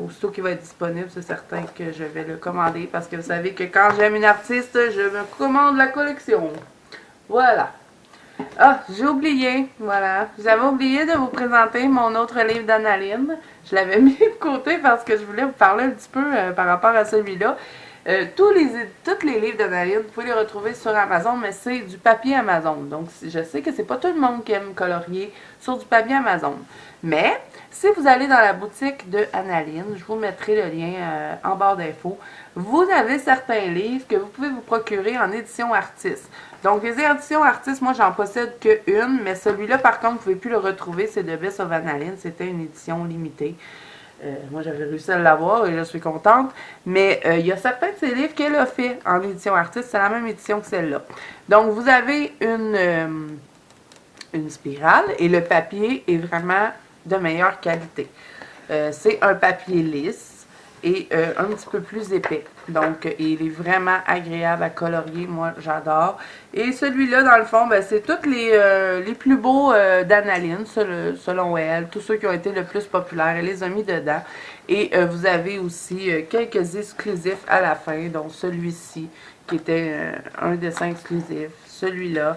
aussitôt qu'il va être disponible, c'est certain que je vais le commander. Parce que vous savez que quand j'aime une artiste, je me commande la collection. Voilà. Ah, j'ai oublié, voilà. J'avais oublié de vous présenter mon autre livre d'Annaline. Je l'avais mis de côté parce que je voulais vous parler un petit peu par rapport à celui-là. Tous les livres d'Analine, vous pouvez les retrouver sur Amazon, mais c'est du papier Amazon. Donc, je sais que c'est pas tout le monde qui aime colorier sur du papier Amazon. Mais, si vous allez dans la boutique de Analine, je vous mettrai le lien en barre d'infos, vous avez certains livres que vous pouvez vous procurer en édition artiste. Donc, les éditions artistes, moi, j'en possède qu'une, mais celui-là, par contre, vous ne pouvez plus le retrouver. C'est The Best of Analine. C'était une édition limitée. Moi, j'avais réussi à l'avoir et je suis contente. Mais il y a certains de ces livres qu'elle a fait en édition artiste. C'est la même édition que celle-là. Donc, vous avez une spirale et le papier est vraiment de meilleure qualité. C'est un papier lisse et un petit peu plus épais. Donc, il est vraiment agréable à colorier. Moi, j'adore. Et celui-là, dans le fond, ben, c'est tous les plus beaux d'Analine, selon elle. Tous ceux qui ont été le plus populaires. Elle les a mis dedans. Et vous avez aussi quelques exclusifs à la fin. Donc, celui-ci, qui était un dessin exclusif. Celui-là.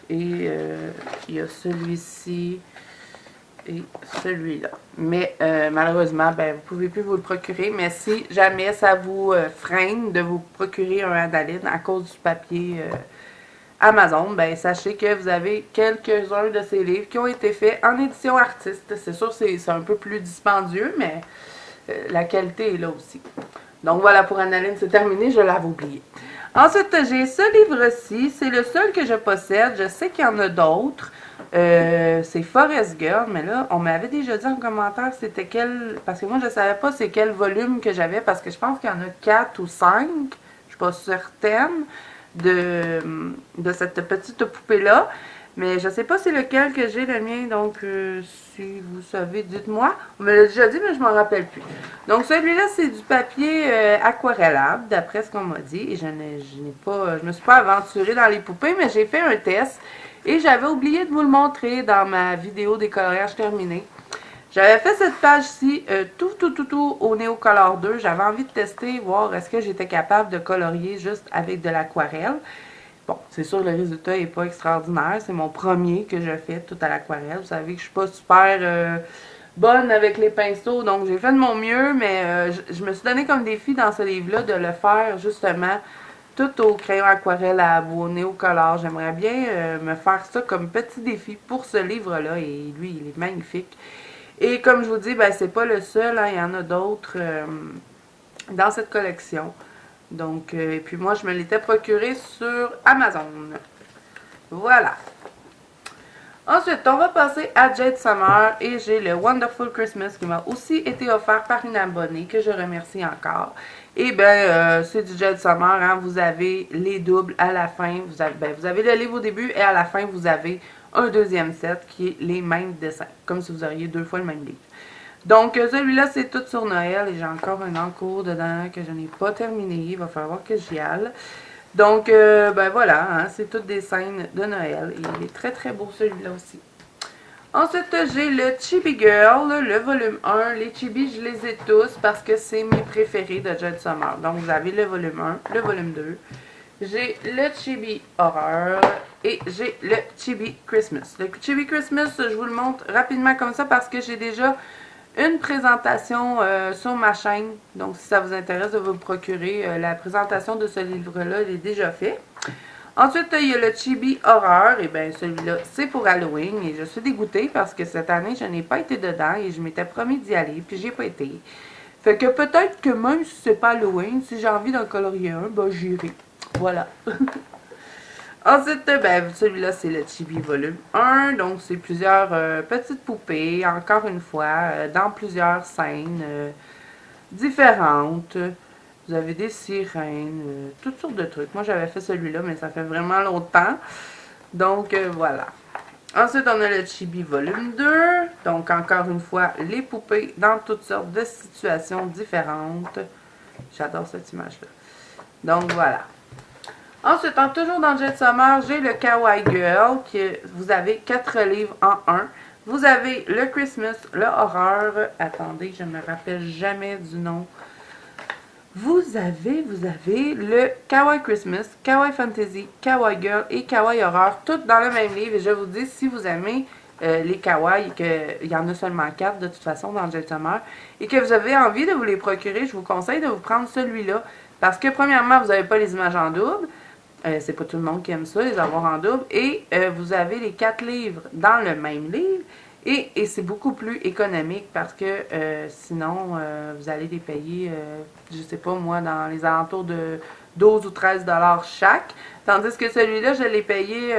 Et il y a celui-ci et celui-là. Mais malheureusement, ben, vous ne pouvez plus vous le procurer. Mais si jamais ça vous freine de vous procurer un Analine à cause du papier Amazon, ben, sachez que vous avez quelques-uns de ces livres qui ont été faits en édition artiste. C'est sûr que c'est un peu plus dispendieux, mais la qualité est là aussi. Donc voilà, pour Analine, c'est terminé, je l'avais oublié. Ensuite, j'ai ce livre-ci, c'est le seul que je possède. Je sais qu'il y en a d'autres. C'est Forest Girl, mais là, on m'avait déjà dit en commentaire c'était quel... Parce que moi, je ne savais pas c'est quel volume que j'avais, parce que je pense qu'il y en a 4 ou 5. Je ne suis pas certaine de cette petite poupée-là. Mais je ne sais pas c'est lequel que j'ai, le mien, donc si vous savez, dites-moi. On me l'a déjà dit, mais je ne m'en rappelle plus. Donc celui-là, c'est du papier aquarellable, d'après ce qu'on m'a dit. Et je me suis pas aventurée dans les poupées, mais j'ai fait un test. Et j'avais oublié de vous le montrer dans ma vidéo des coloriages terminés. J'avais fait cette page-ci tout au Neocolor 2. J'avais envie de tester, voir est-ce que j'étais capable de colorier juste avec de l'aquarelle. Bon, c'est sûr, le résultat n'est pas extraordinaire. C'est mon premier que je fais tout à l'aquarelle. Vous savez que je suis pas super bonne avec les pinceaux, donc j'ai fait de mon mieux, mais je me suis donné comme défi dans ce livre-là de le faire justement tout au crayon aquarelle au Neocolor. J'aimerais bien me faire ça comme petit défi pour ce livre-là, et lui, il est magnifique. Et comme je vous dis, ben, c'est pas le seul, hein, il y en a d'autres dans cette collection. Donc, et puis moi, je me l'étais procuré sur Amazon. Voilà. Ensuite, on va passer à Jade Summer et j'ai le Wonderful Christmas qui m'a aussi été offert par une abonnée que je remercie encore. Et bien, c'est du Jade Summer, hein, vous avez les doubles à la fin, vous avez le livre au début et à la fin, vous avez un deuxième set qui est les mêmes dessins, comme si vous auriez 2 fois le même livre. Donc, celui-là, c'est tout sur Noël et j'ai encore un encours dedans que je n'ai pas terminé. Il va falloir que j'y aille. Donc, ben voilà, hein, c'est toutes des scènes de Noël. Et il est très très beau celui-là aussi. Ensuite, j'ai le Chibi Girl, le volume 1. Les Chibi, je les ai tous parce que c'est mes préférés de Jade Summer. Donc, vous avez le volume 1, le volume 2. J'ai le Chibi Horror et j'ai le Chibi Christmas. Le Chibi Christmas, je vous le montre rapidement comme ça parce que j'ai déjà une présentation sur ma chaîne. Donc, si ça vous intéresse de vous procurer la présentation de ce livre-là, il est déjà fait. Ensuite, il y a le Chibi Horror. Et bien, celui-là, c'est pour Halloween. Et je suis dégoûtée parce que cette année, je n'ai pas été dedans et je m'étais promis d'y aller. Puis, j'ai pas été. Fait que peut-être que même si c'est pas Halloween, si j'ai envie d'en colorier un, ben j'irai. Voilà. Ensuite, ben, celui-là, c'est le Chibi volume 1. Donc, c'est plusieurs petites poupées, encore une fois, dans plusieurs scènes différentes. Vous avez des sirènes, toutes sortes de trucs. Moi, j'avais fait celui-là, mais ça fait vraiment longtemps. Donc, voilà. Ensuite, on a le Chibi volume 2. Donc, encore une fois, les poupées dans toutes sortes de situations différentes. J'adore cette image-là. Donc, voilà. Ensuite, toujours dans Jade Summer, j'ai le Kawaii Girl, vous avez 4 livres en un. Vous avez le Christmas, le Horreur. Attendez, je ne me rappelle jamais du nom. Vous avez le Kawaii Christmas, Kawaii Fantasy, Kawaii Girl et Kawaii Horror, toutes dans le même livre. Et je vous dis, si vous aimez les Kawaii, qu'il y en a seulement 4 de toute façon dans Jade Summer, et que vous avez envie de vous les procurer, je vous conseille de vous prendre celui-là. Parce que premièrement, vous n'avez pas les images en double. C'est pas tout le monde qui aime ça, les avoir en double. Et vous avez les 4 livres dans le même livre. Et c'est beaucoup plus économique parce que sinon, vous allez les payer, je sais pas moi, dans les alentours de 12 ou 13 dollars chaque. Tandis que celui-là, je l'ai payé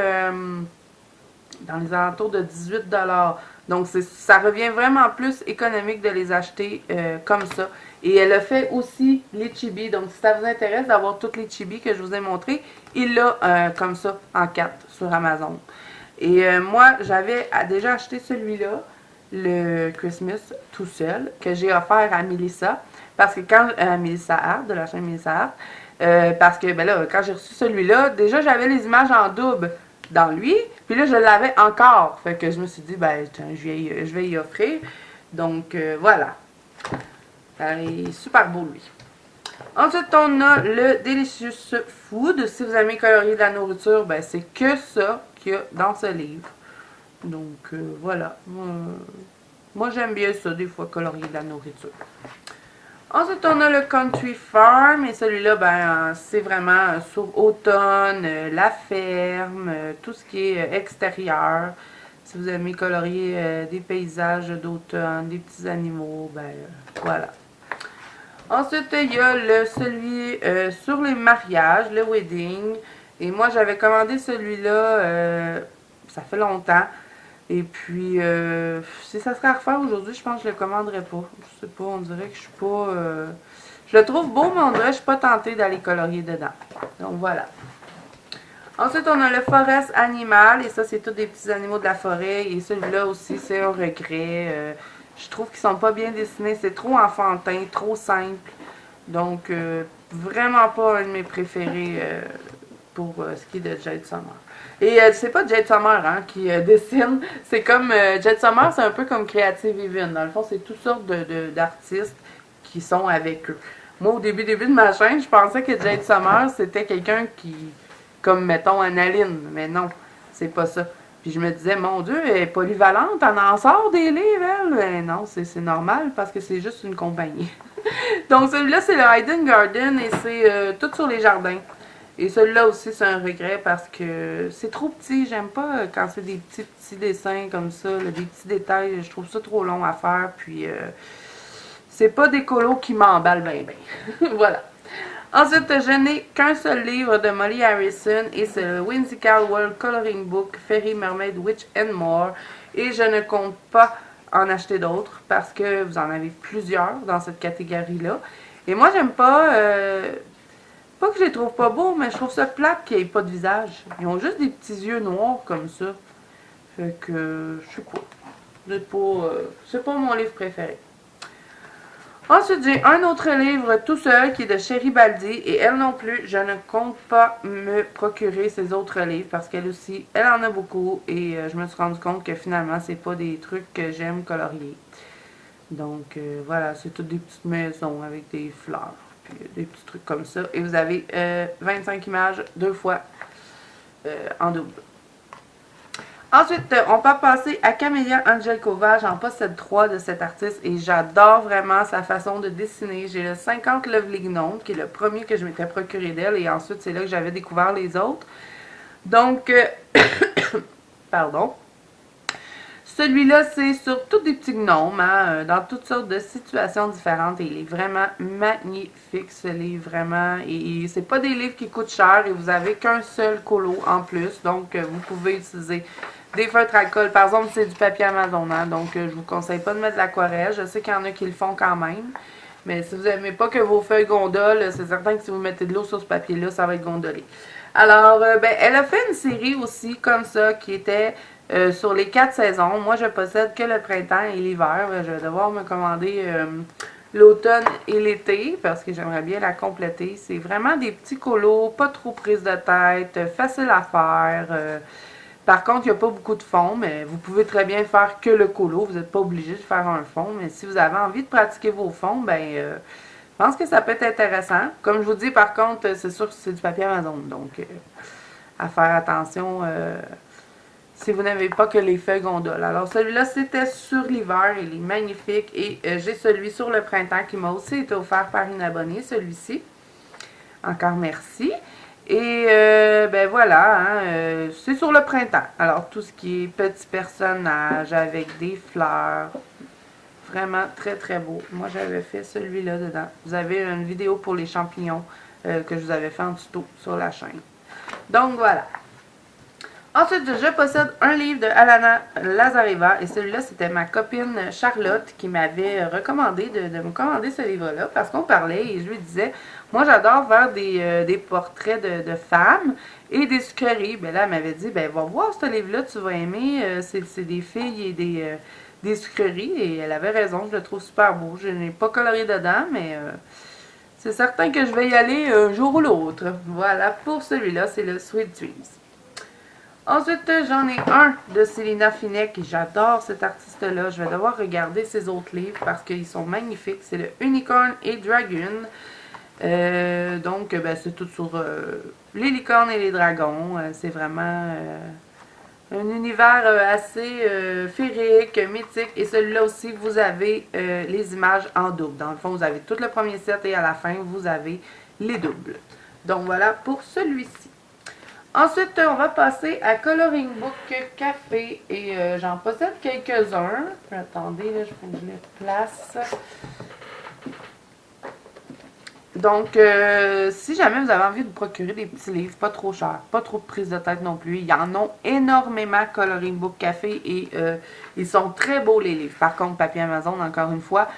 dans les alentours de 18 dollars. Donc, ça revient vraiment plus économique de les acheter comme ça. Et elle a fait aussi les chibis. Donc, si ça vous intéresse d'avoir toutes les chibis que je vous ai montrées, il l'a comme ça en 4 sur Amazon. Et moi, j'avais déjà acheté celui-là, le Christmas tout seul, que j'ai offert à Melissa. Parce que quand. Melissa Hart, de la chaîne Melissa Hart. Parce que, ben là, quand j'ai reçu celui-là, déjà, j'avais les images en double dans lui. Puis là, je l'avais encore. Fait que je me suis dit, ben, tiens, je vais y offrir. Donc, voilà. Il est super beau, lui. Ensuite, on a le Delicious Food. Si vous aimez colorier de la nourriture, ben, c'est que ça qu'il y a dans ce livre. Donc, voilà. Moi, j'aime bien ça, des fois, colorier de la nourriture. Ensuite, on a le Country Farm. Et celui-là, ben, c'est vraiment sur automne, la ferme, tout ce qui est extérieur. Si vous aimez colorier des paysages d'automne, des petits animaux, ben, voilà. Ensuite, il y a celui sur les mariages, le wedding. Et moi, j'avais commandé celui-là, ça fait longtemps. Et puis, si ça serait à refaire aujourd'hui, je pense que je le commanderais pas. Je sais pas, on dirait que je suis pas... je le trouve beau, mais on dirait que je suis pas tentée d'aller colorier dedans. Donc, voilà. Ensuite, on a le Forest Animal. Et ça, c'est tous des petits animaux de la forêt. Et celui-là aussi, c'est un regret. Je trouve qu'ils sont pas bien dessinés. C'est trop enfantin, trop simple. Donc, vraiment pas un de mes préférés pour ce qui est de Jade Summer. Et c'est pas Jade Summer hein, qui dessine. C'est comme Jade Summer, c'est un peu comme Creative Even. Dans le fond, c'est toutes sortes d'artistes qui sont avec eux. Moi, au début de ma chaîne, je pensais que Jade Summer, c'était quelqu'un qui, comme mettons Annaline. Mais non, c'est pas ça. Puis je me disais, mon Dieu, elle est polyvalente, elle en sort des livres, elle. Mais non, c'est normal parce que c'est juste une compagnie. Donc celui-là, c'est le Hidden Garden et c'est tout sur les jardins. Et celui-là aussi, c'est un regret parce que c'est trop petit. J'aime pas quand c'est des petits dessins comme ça, là, des petits détails. Je trouve ça trop long à faire. Puis, c'est pas des colos qui m'emballent bien. Voilà. Ensuite, je n'ai qu'un seul livre de Molly Harrison et c'est le Whimsical World Coloring Book Fairy Mermaid Witch and More. Et je ne compte pas en acheter d'autres parce que vous en avez plusieurs dans cette catégorie-là. Et moi, j'aime pas... pas que je les trouve pas beaux, mais je trouve ça plate qu'il n'y ait pas de visage. Ils ont juste des petits yeux noirs comme ça. Fait que, je sais pas. C'est pas mon livre préféré. Ensuite, j'ai un autre livre tout seul qui est de Chérie Baldi. Et elle non plus, je ne compte pas me procurer ces autres livres parce qu'elle aussi, elle en a beaucoup. Et je me suis rendu compte que finalement, c'est pas des trucs que j'aime colorier. Donc, voilà, c'est toutes des petites maisons avec des fleurs. Puis des petits trucs comme ça. Et vous avez 25 images, 2 fois en double. Ensuite, on peut passer à Camélia Angelkova. J'en possède 3 de cet artiste et j'adore vraiment sa façon de dessiner. J'ai le 50 Lovely Gnome, qui est le premier que je m'étais procuré d'elle. Et ensuite, c'est là que j'avais découvert les autres. Donc, pardon. Celui-là, c'est sur tous des petits gnomes, hein, dans toutes sortes de situations différentes. Et il est vraiment magnifique, ce livre, vraiment. Et c'est pas des livres qui coûtent cher et vous avez qu'un seul colo en plus. Donc, vous pouvez utiliser des feutres à colle. Par exemple, c'est du papier Amazon, hein, donc je vous conseille pas de mettre de l'aquarelle. Je sais qu'il y en a qui le font quand même. Mais si vous n'aimez pas que vos feuilles gondolent, c'est certain que si vous mettez de l'eau sur ce papier-là, ça va être gondolé. Alors, ben, elle a fait une série aussi comme ça qui était sur les 4 saisons. Moi, je possède que le printemps et l'hiver. Je vais devoir me commander l'automne et l'été parce que j'aimerais bien la compléter. C'est vraiment des petits colos, pas trop prise de tête, facile à faire. Par contre, il n'y a pas beaucoup de fond, mais vous pouvez très bien faire que le colo. Vous n'êtes pas obligé de faire un fond, mais si vous avez envie de pratiquer vos fonds, ben, je pense que ça peut être intéressant. Comme je vous dis, par contre, c'est sûr que c'est du papier Amazon, donc à faire attention si vous n'avez pas que les feuilles gondoles. Alors, celui-là, c'était sur l'hiver, il est magnifique, et j'ai celui sur le printemps qui m'a aussi été offert par une abonnée, celui-ci. Encore merci. Et ben voilà, hein, c'est sur le printemps. Alors tout ce qui est petits personnages avec des fleurs, vraiment très très beau. Moi j'avais fait celui-là dedans. Vous avez une vidéo pour les champignons que je vous avais fait en tuto sur la chaîne. Donc voilà. Ensuite, je possède un livre de Alana Lazareva et celui-là, c'était ma copine Charlotte qui m'avait recommandé de me commander ce livre-là parce qu'on parlait et je lui disais, moi j'adore faire des portraits de femmes et des sucreries. Ben là, elle m'avait dit, ben va voir ce livre-là, tu vas aimer, c'est des filles et des sucreries et elle avait raison, je le trouve super beau. Je n'ai pas coloré dedans, mais c'est certain que je vais y aller un jour ou l'autre. Voilà, pour celui-là, c'est le Sweet Dreams. Ensuite, j'en ai un de Célina Finek. J'adore cet artiste-là. Je vais devoir regarder ses autres livres parce qu'ils sont magnifiques. C'est le Unicorn et Dragon. Donc, ben, c'est tout sur les licornes et les dragons. C'est vraiment un univers assez féerique, mythique. Et celui-là aussi, vous avez les images en double. Dans le fond, vous avez tout le premier set et à la fin, vous avez les doubles. Donc, voilà pour celui-ci. Ensuite, on va passer à Coloring Book Café et j'en possède quelques-uns. Attendez, là, je faut que je les place. Donc, si jamais vous avez envie de procurer des petits livres, pas trop chers, pas trop de prise de tête non plus, il y en a énormément Coloring Book Café et ils sont très beaux les livres. Par contre, Papier Amazon, encore une fois,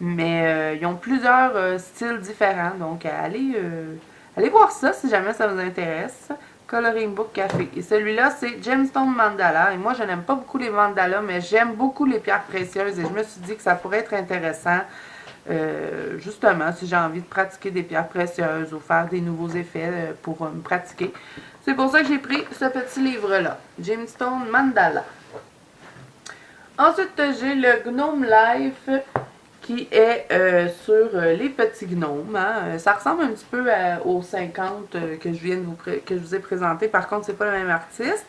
mais ils ont plusieurs styles différents. Donc, allez voir ça si jamais ça vous intéresse. Coloring Book Café. Et celui-là, c'est Gemstone Mandala. Et moi, je n'aime pas beaucoup les mandalas, mais j'aime beaucoup les pierres précieuses. Et je me suis dit que ça pourrait être intéressant, justement, si j'ai envie de pratiquer des pierres précieuses ou faire des nouveaux effets pour me pratiquer. C'est pour ça que j'ai pris ce petit livre-là. Gemstone Mandala. Ensuite, j'ai le Gnome Life qui est sur les petits gnomes. Hein. Ça ressemble un petit peu aux 50 que je vous ai présenté. Par contre, c'est pas le même artiste.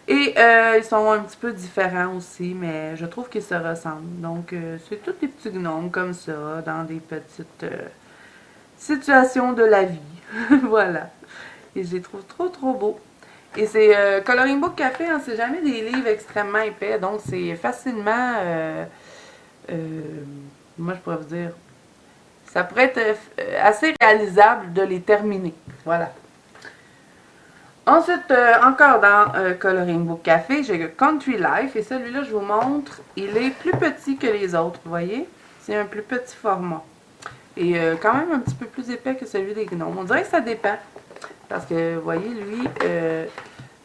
Et ils sont un petit peu différents aussi, mais je trouve qu'ils se ressemblent. Donc, c'est tous des petits gnomes comme ça, dans des petites situations de la vie. Voilà. Et je les trouve trop, trop beaux. Et c'est Coloring Book Café, hein, c'est jamais des livres extrêmement épais, donc c'est facilement... moi, je pourrais vous dire, ça pourrait être assez réalisable de les terminer. Voilà. Ensuite, encore dans Coloring Book Café, j'ai le Country Life. Et celui-là, je vous montre, il est plus petit que les autres, vous voyez? C'est un plus petit format. Et quand même un petit peu plus épais que celui des gnomes. On dirait que ça dépend. Parce que, vous voyez, lui,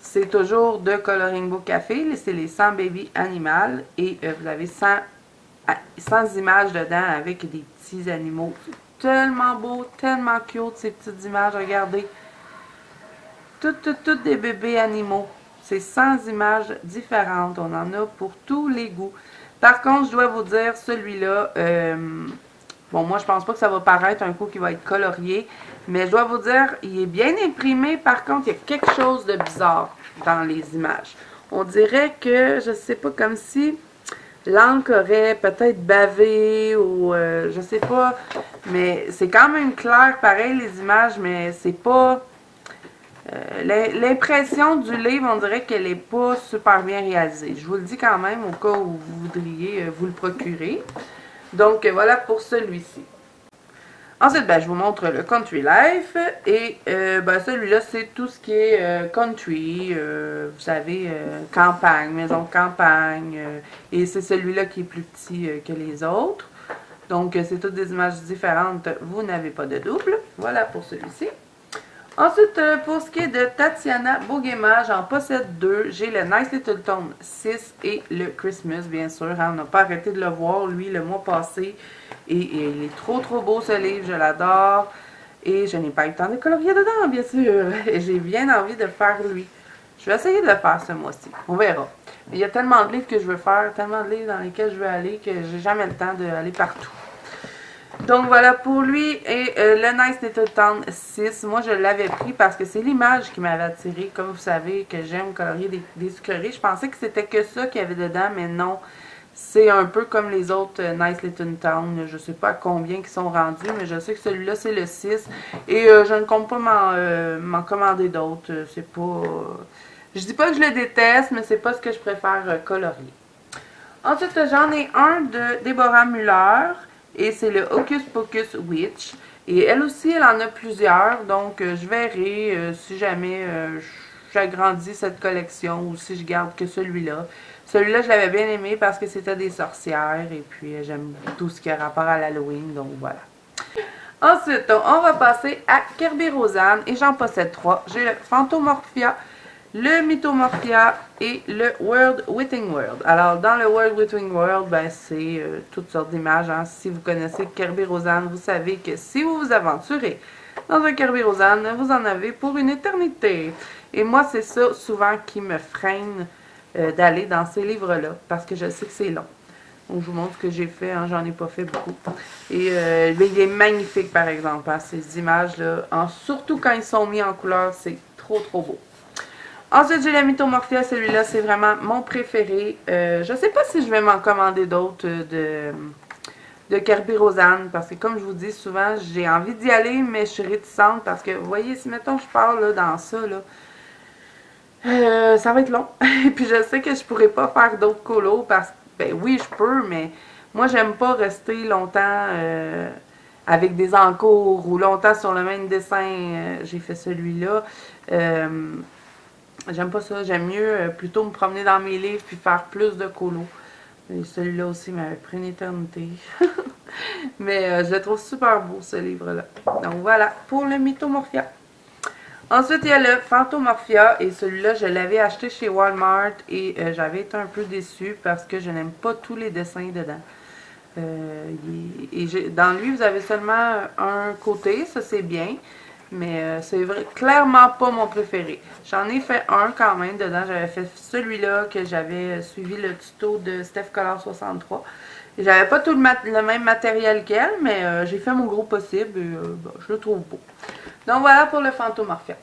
c'est toujours de Coloring Book Café. C'est les 100 Baby Animal. Et vous avez 100 images dedans avec des petits animaux. Tellement beau, tellement cute ces petites images, regardez. Toutes des bébés animaux. C'est 100 images différentes. On en a pour tous les goûts. Par contre, je dois vous dire, celui-là, bon, moi, je pense pas que ça va paraître un coup qui va être colorié. Mais je dois vous dire, il est bien imprimé. Par contre, il y a quelque chose de bizarre dans les images. On dirait que, je sais pas, comme si l'encre aurait peut-être bavé ou je sais pas. Mais c'est quand même clair, pareil, les images, mais c'est pas... l'impression du livre, on dirait qu'elle n'est pas super bien réalisée. Je vous le dis quand même, au cas où vous voudriez vous le procurer. Donc, voilà pour celui-ci. Ensuite, ben, je vous montre le Country Life. Et ben, celui-là, c'est tout ce qui est country. Vous savez, campagne, maison de campagne. Et c'est celui-là qui est plus petit que les autres. Donc, c'est toutes des images différentes. Vous n'avez pas de double. Voilà pour celui-ci. Ensuite, pour ce qui est de Tatiana Bogema, j'en possède deux. J'ai le Nice Little Tome 6 et le Christmas, bien sûr. Hein, on n'a pas arrêté de le voir, lui, le mois passé. Et il est trop, trop beau, ce livre. Je l'adore. Et je n'ai pas eu le temps de colorier dedans, bien sûr. Et j'ai bien envie de le faire, lui. Je vais essayer de le faire ce mois-ci. On verra. Mais il y a tellement de livres que je veux faire, tellement de livres dans lesquels je veux aller, que j'ai jamais le temps d'aller partout. Donc voilà pour lui et le Nice Little Town 6. Moi je l'avais pris parce que c'est l'image qui m'avait attiré. Comme vous savez que j'aime colorier des sucreries. Je pensais que c'était que ça qu'il y avait dedans, mais non. C'est un peu comme les autres Nice Little Town. Je sais pas à combien qui sont rendus, mais je sais que celui-là, c'est le 6. Et je ne compte pas m'en commander d'autres. C'est pas... je dis pas que je le déteste, mais c'est pas ce que je préfère colorier. Ensuite, j'en ai un de Deborah Muller. Et c'est le Hocus Pocus Witch. Et elle aussi, elle en a plusieurs. Donc, je verrai si jamais j'agrandis cette collection ou si je garde que celui-là. Celui-là, je l'avais bien aimé parce que c'était des sorcières. Et puis, j'aime tout ce qui a rapport à l'Halloween. Donc, voilà. Ensuite, on va passer à Kerby Rosanne. Et j'en possède trois. J'ai le Phantomorphia, le Mythomorphia et le World Within World. Alors, dans le World Within World, ben, c'est toutes sortes d'images. Hein. Si vous connaissez Kerby Rosanne, vous savez que si vous vous aventurez dans un Kerby Rosanne, vous en avez pour une éternité. Et moi, c'est ça souvent qui me freine d'aller dans ces livres-là, parce que je sais que c'est long. Donc, je vous montre ce que j'ai fait, hein, j'en ai pas fait beaucoup. Et il est magnifique, par exemple, hein, ces images-là. Surtout quand ils sont mis en couleur, c'est trop, trop beau. Ensuite, j'ai la Mythomorphia. Celui-là, c'est vraiment mon préféré. Je ne sais pas si je vais m'en commander d'autres de Kerby Rosanne. Parce que, comme je vous dis souvent, j'ai envie d'y aller, mais je suis réticente. Parce que, vous voyez, si, mettons, je pars là, dans ça, là, ça va être long. Et puis, je sais que je pourrais pas faire d'autres colos. Parce que, ben oui, je peux, mais moi, j'aime pas rester longtemps avec des encours ou longtemps sur le même dessin. J'ai fait celui-là. J'aime pas ça. J'aime mieux plutôt me promener dans mes livres puis faire plus de colos. Et celui-là aussi m'avait pris une éternité. Mais je le trouve super beau, ce livre-là. Donc voilà, pour le Mythomorphia. Ensuite, il y a le Phantomorphia. Et celui-là, je l'avais acheté chez Walmart. Et j'avais été un peu déçue parce que je n'aime pas tous les dessins dedans. Dans lui, vous avez seulement un côté. Ça, c'est bien. Mais c'est clairement pas mon préféré. J'en ai fait un quand même dedans. J'avais fait celui-là que j'avais suivi le tuto de Steph Color 63. J'avais pas tout le même matériel qu'elle, mais j'ai fait mon gros possible et bon, je le trouve beau. Donc voilà pour le Phantomorphia.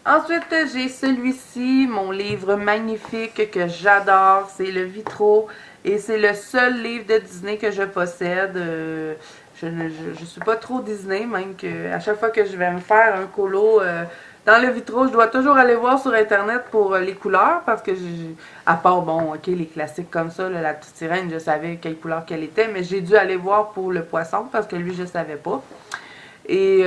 Ensuite, j'ai celui-ci, mon livre magnifique que j'adore. C'est le Vitro. Et c'est le seul livre de Disney que je possède. Je ne suis pas trop Disney, même que à chaque fois que je vais me faire un colo dans le Vitro, je dois toujours aller voir sur Internet pour les couleurs. Parce que, à part, bon, ok, les classiques comme ça, là, la petite sirène, je savais quelle couleur qu'elle était. Mais j'ai dû aller voir pour le poisson parce que lui, je ne savais pas. Et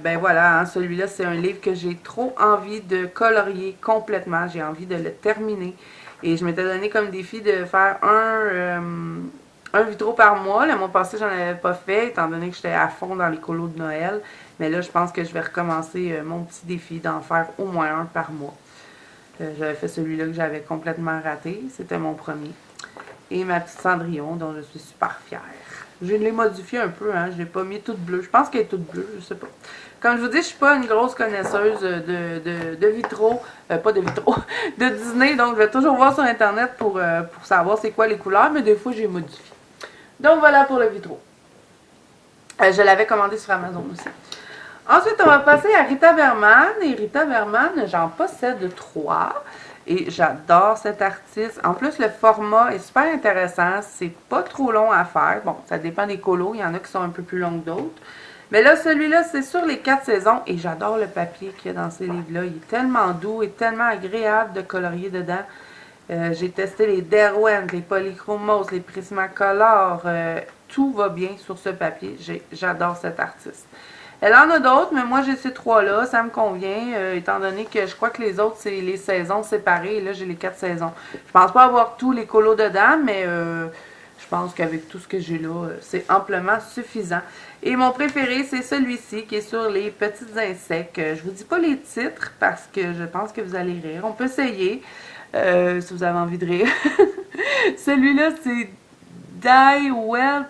ben voilà, hein, celui-là, c'est un livre que j'ai trop envie de colorier complètement. J'ai envie de le terminer. Et je m'étais donné comme défi de faire un vitro par mois. Le mois passé, j'en avais pas fait, étant donné que j'étais à fond dans les colos de Noël. Mais là, je pense que je vais recommencer mon petit défi d'en faire au moins un par mois. J'avais fait celui-là que j'avais complètement raté. C'était mon premier. Et ma petite Cendrillon, dont je suis super fière. Je l'ai modifié un peu, hein. Je l'ai pas mis toute bleue. Je pense qu'elle est toute bleue, je sais pas. Comme je vous dis, je suis pas une grosse connaisseuse de vitraux, pas de vitraux, de Disney, donc je vais toujours voir sur Internet pour savoir c'est quoi les couleurs, mais des fois, j'ai modifié. Donc voilà pour le vitro. Je l'avais commandé sur Amazon aussi. Ensuite, on va passer à Rita Berman. Et Rita Berman, j'en possède 3. Et j'adore cet artiste. En plus, le format est super intéressant. C'est pas trop long à faire. Bon, ça dépend des colos. Il y en a qui sont un peu plus longs que d'autres. Mais là, celui-là, c'est sur les 4 saisons. Et j'adore le papier qu'il y a dans ces livres-là. Il est tellement doux et tellement agréable de colorier dedans. J'ai testé les Derwent, les Polychromos, les Prismacolor. Tout va bien sur ce papier. J'adore cet artiste. Elle en a d'autres, mais moi j'ai ces 3-là, ça me convient, étant donné que je crois que les autres, c'est les saisons séparées, et là j'ai les 4 saisons. Je pense pas avoir tous les colos dedans, mais je pense qu'avec tout ce que j'ai là, c'est amplement suffisant. Et mon préféré, c'est celui-ci, qui est sur les petits insectes. Je vous dis pas les titres, parce que je pense que vous allez rire. On peut essayer, si vous avez envie de rire. Celui-là, c'est Die Well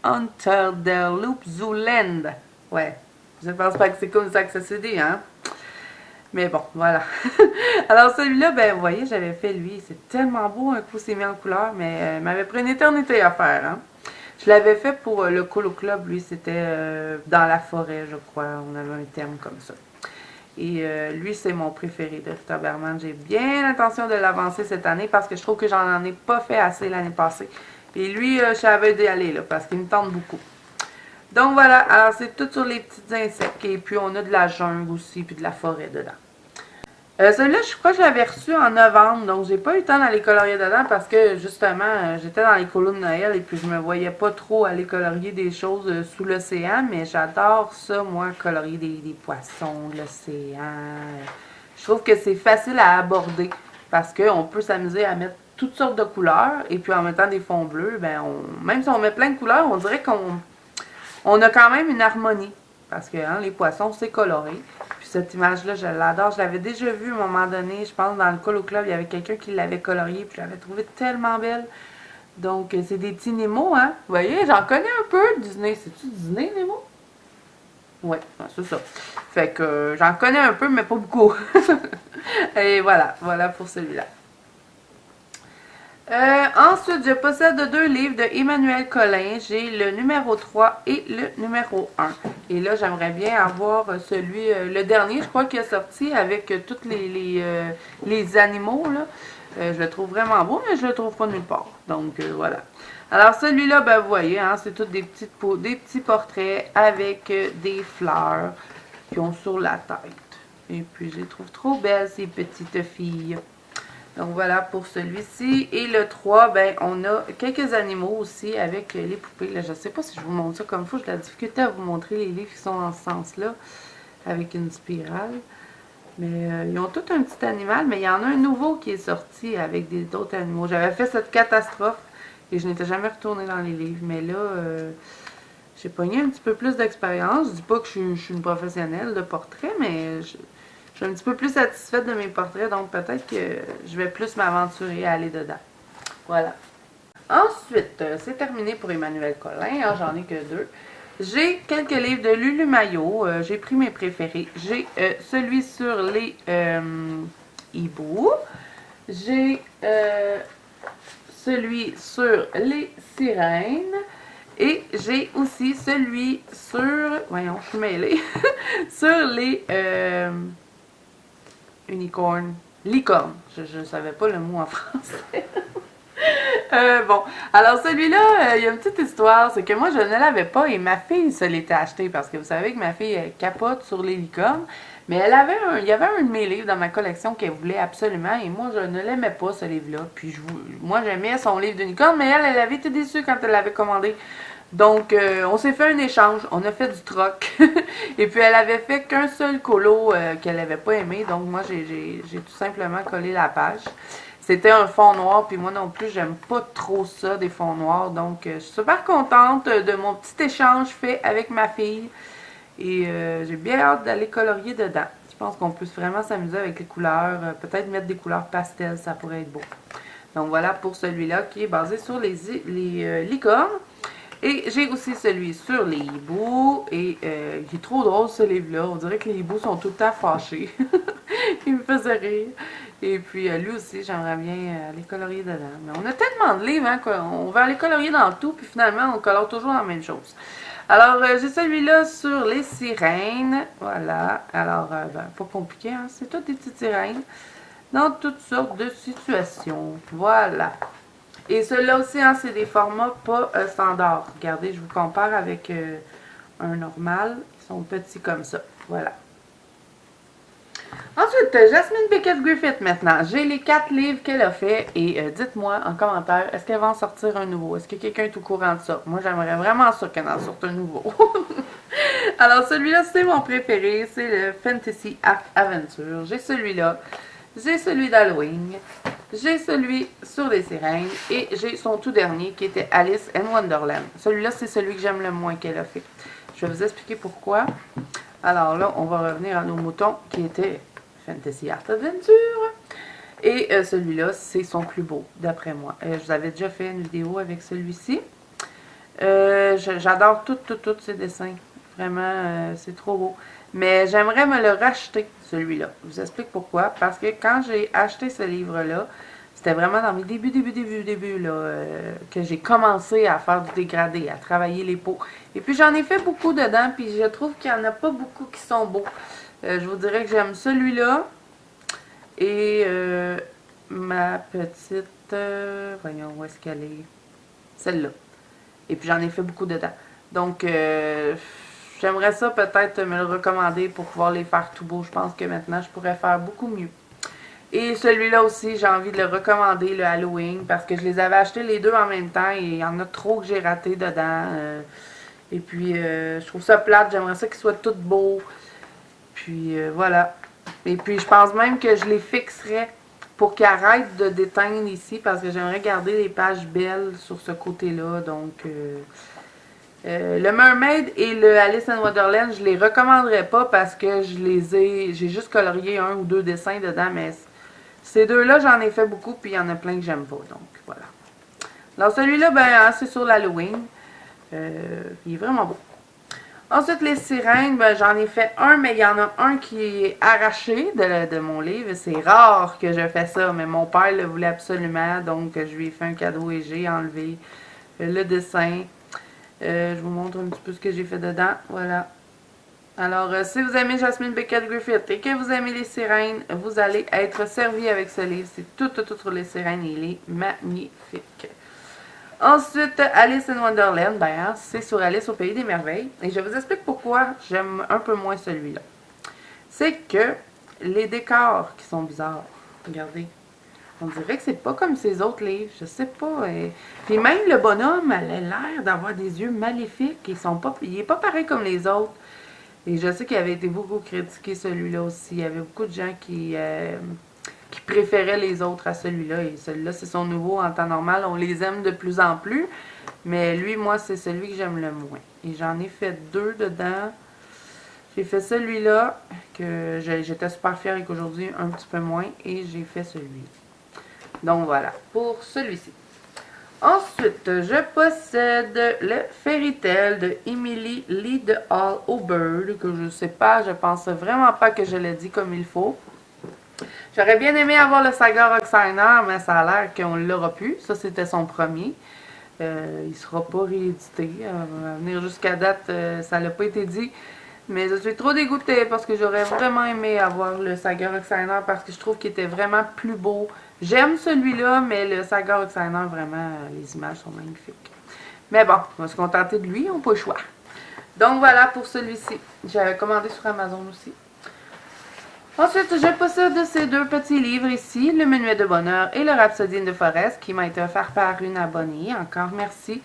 Unter der Loop Zuland. Ouais, je pense pas que c'est comme ça que ça se dit, hein. Mais bon, voilà. Alors celui-là, ben vous voyez, j'avais fait lui. C'est tellement beau, un coup c'est mis en couleur, mais il m'avait pris une éternité à faire, hein. Je l'avais fait pour le Colo Club, lui, c'était dans la forêt, je crois. On avait un terme comme ça. Et lui, c'est mon préféré de Toberman. J'ai bien l'intention de l'avancer cette année parce que je trouve que j'en ai pas fait assez l'année passée. Et lui, je savais d'y aller là, parce qu'il me tente beaucoup. Donc voilà, alors c'est tout sur les petits insectes. Et puis on a de la jungle aussi, puis de la forêt dedans. Celui-là, je crois que je l'avais reçu en novembre, donc j'ai pas eu le temps d'aller colorier dedans parce que justement, j'étais dans les colos de Noël et puis je me voyais pas trop aller colorier des choses sous l'océan, mais j'adore ça, moi, colorier des poissons, de l'océan. Je trouve que c'est facile à aborder parce qu'on peut s'amuser à mettre toutes sortes de couleurs et puis en mettant des fonds bleus, ben même si on met plein de couleurs, on dirait qu'on a quand même une harmonie. Parce que hein, les poissons, c'est coloré. Puis cette image-là, je l'adore. Je l'avais déjà vue à un moment donné. Je pense dans le Colo Club, il y avait quelqu'un qui l'avait colorié. Puis je l'avais trouvée tellement belle. Donc, c'est des petits Nemo, hein. Vous voyez, j'en connais un peu. Disney, c'est-tu Disney, Nemo? Oui, c'est ça. Fait que j'en connais un peu, mais pas beaucoup. Et voilà, voilà pour celui-là. Ensuite, je possède deux livres de Emmanuel Collin. J'ai le numéro 3 et le numéro 1. Et là, j'aimerais bien avoir celui, le dernier, je crois, qui est sorti avec tous les animaux. Là. Je le trouve vraiment beau, mais je le trouve pas nulle part. Donc, voilà. Alors, celui-là, ben, vous voyez, hein, c'est tous des petits portraits avec des fleurs qui ont sur la tête. Et puis, je les trouve trop belles, ces petites filles. Donc voilà pour celui-ci. Et le 3, ben, on a quelques animaux aussi avec les poupées. Là, je ne sais pas si je vous montre ça comme il faut. J'ai de la difficulté à vous montrer les livres qui sont dans ce sens-là, avec une spirale. Mais ils ont tout un petit animal, mais il y en a un nouveau qui est sorti avec d'autres animaux. J'avais fait cette catastrophe et je n'étais jamais retournée dans les livres. Mais là, j'ai pogné un petit peu plus d'expérience. Je dis pas que je suis une professionnelle de portrait, mais je suis un petit peu plus satisfaite de mes portraits, donc peut-être que je vais plus m'aventurer à aller dedans. Voilà. Ensuite, c'est terminé pour Emmanuel Collin. Hein, j'en ai que deux. J'ai quelques livres de Lulu Maillot. J'ai pris mes préférés. J'ai celui sur les hiboux. J'ai celui sur les sirènes. Et j'ai aussi celui sur... Voyons, je suis mêlée. Sur les... unicorn. Licorne. Je ne savais pas le mot en français. Bon, alors celui-là, il y a une petite histoire, c'est que moi je ne l'avais pas et ma fille se l'était acheté parce que vous savez que ma fille elle capote sur les licornes, mais il y avait un de mes livres dans ma collection qu'elle voulait absolument et moi je ne l'aimais pas ce livre-là, puis moi j'aimais son livre de licorne, mais elle avait été déçue quand elle l'avait commandé. Donc, on s'est fait un échange, on a fait du troc. Et puis, elle avait fait qu'un seul colo qu'elle n'avait pas aimé. Donc, moi, j'ai tout simplement collé la page. C'était un fond noir, puis moi non plus, j'aime pas trop ça, des fonds noirs. Donc, je suis super contente de mon petit échange fait avec ma fille. Et j'ai bien hâte d'aller colorier dedans. Je pense qu'on peut vraiment s'amuser avec les couleurs. Peut-être mettre des couleurs pastel, ça pourrait être beau. Donc, voilà pour celui-là qui est basé sur les licornes. Et j'ai aussi celui sur les hiboux. Et il est trop drôle ce livre-là. On dirait que les hiboux sont tout le temps fâchés. Il me faisait rire. Et puis lui aussi, j'aimerais bien aller colorier dedans. Mais on a tellement de livres, hein, qu'on va aller colorier dans tout. Puis finalement, on colore toujours la même chose. Alors, j'ai celui-là sur les sirènes. Voilà. Alors, ben, pas compliqué, hein. C'est toutes des petites sirènes. Dans toutes sortes de situations. Voilà. Et ceux-là aussi, hein, c'est des formats pas standards. Regardez, je vous compare avec un normal. Ils sont petits comme ça. Voilà. Ensuite, Jasmine Pickett-Griffith maintenant. J'ai les 4 livres qu'elle a fait et dites-moi en commentaire, est-ce qu'elle va en sortir un nouveau? Est-ce que quelqu'un est au courant de ça? Moi, j'aimerais vraiment ça qu'elle en sorte un nouveau. Alors, celui-là, c'est mon préféré. C'est le Fantasy Adventure. J'ai celui-là. J'ai celui d'Halloween. J'ai celui sur les sirènes. Et j'ai son tout dernier qui était Alice in Wonderland. Celui-là, c'est celui que j'aime le moins qu'elle a fait. Je vais vous expliquer pourquoi. Alors là, on va revenir à nos moutons qui étaient Fantasy Art Adventure. Et celui-là, c'est son plus beau, d'après moi. Je vous avais déjà fait une vidéo avec celui-ci. J'adore tous ces dessins. Vraiment, c'est trop beau. Mais j'aimerais me le racheter, celui-là. Je vous explique pourquoi. Parce que quand j'ai acheté ce livre-là, c'était vraiment dans mes débuts, là, que j'ai commencé à faire du dégradé, à travailler les peaux. Et puis j'en ai fait beaucoup dedans, puis je trouve qu'il n'y en a pas beaucoup qui sont beaux. Je vous dirais que j'aime celui-là. Et ma petite... voyons, où est-ce qu'elle est? Celle-là. Et puis j'en ai fait beaucoup dedans. Donc, j'aimerais ça peut-être me le recommander pour pouvoir les faire tout beau. Je pense que maintenant, je pourrais faire beaucoup mieux. Et celui-là aussi, j'ai envie de le recommander, le Halloween, parce que je les avais achetés les deux en même temps et il y en a trop que j'ai raté dedans. Et puis, je trouve ça plate. J'aimerais ça qu'ils soient tous beaux. Puis, voilà. Et puis, je pense même que je les fixerais pour qu'ils arrêtent de déteindre ici, parce que j'aimerais garder les pages belles sur ce côté-là. Donc, le Mermaid et le Alice in Wonderland, je les recommanderais pas parce que j'ai juste colorié un ou deux dessins dedans, mais ces deux-là, j'en ai fait beaucoup, puis il y en a plein que j'aime pas, donc voilà. Alors celui-là, ben, c'est sur l'Halloween. Il est vraiment beau. Ensuite, les sirènes, ben, j'en ai fait un, mais il y en a un qui est arraché de mon livre. C'est rare que je fais ça, mais mon père le voulait absolument, donc je lui ai fait un cadeau et j'ai enlevé le dessin. Je vous montre un petit peu ce que j'ai fait dedans. Voilà. Alors, si vous aimez Jasmine Beckett Griffith et que vous aimez les sirènes, vous allez être servi avec ce livre. C'est tout sur les sirènes et il est magnifique. Ensuite, Alice in Wonderland, ben, c'est sur Alice au Pays des Merveilles. Et je vous explique pourquoi j'aime un peu moins celui-là. C'est que les décors qui sont bizarres. Regardez. On dirait que c'est pas comme ces autres livres. Je sais pas. Puis même le bonhomme, elle a l'air d'avoir des yeux maléfiques. Il est pas pareil comme les autres. Et je sais qu'il avait été beaucoup critiqué celui-là aussi. Il y avait beaucoup de gens qui préféraient les autres à celui-là. Et celui-là, c'est son nouveau en temps normal. On les aime de plus en plus. Mais lui, moi, c'est celui que j'aime le moins. Et j'en ai fait deux dedans. J'ai fait celui-là, que j'étais super fière et qu'aujourd'hui, un petit peu moins. Et j'ai fait celui-là. Donc voilà, pour celui-ci. Ensuite, je possède le Fairy Tale de Emily Lee de Hall O'Bird, que je sais pas, je pense vraiment pas que je l'ai dit comme il faut. J'aurais bien aimé avoir le Saga Roxana, mais ça a l'air qu'on l'aura plus. Ça, c'était son premier. Il sera pas réédité. À venir jusqu'à date, ça l'a pas été dit. Mais je suis trop dégoûtée parce que j'aurais vraiment aimé avoir le Saga Roxana parce que je trouve qu'il était vraiment plus beau. J'aime celui-là, mais le Saga Roxana, vraiment, les images sont magnifiques. Mais bon, on va se contenter de lui, on n'a pas le choix. Donc voilà pour celui-ci. J'avais commandé sur Amazon aussi. Ensuite, je possède ces deux petits livres ici, Le Menuet de Bonheur et Le Rhapsodie de Forest, qui m'a été offert par une abonnée. Encore merci.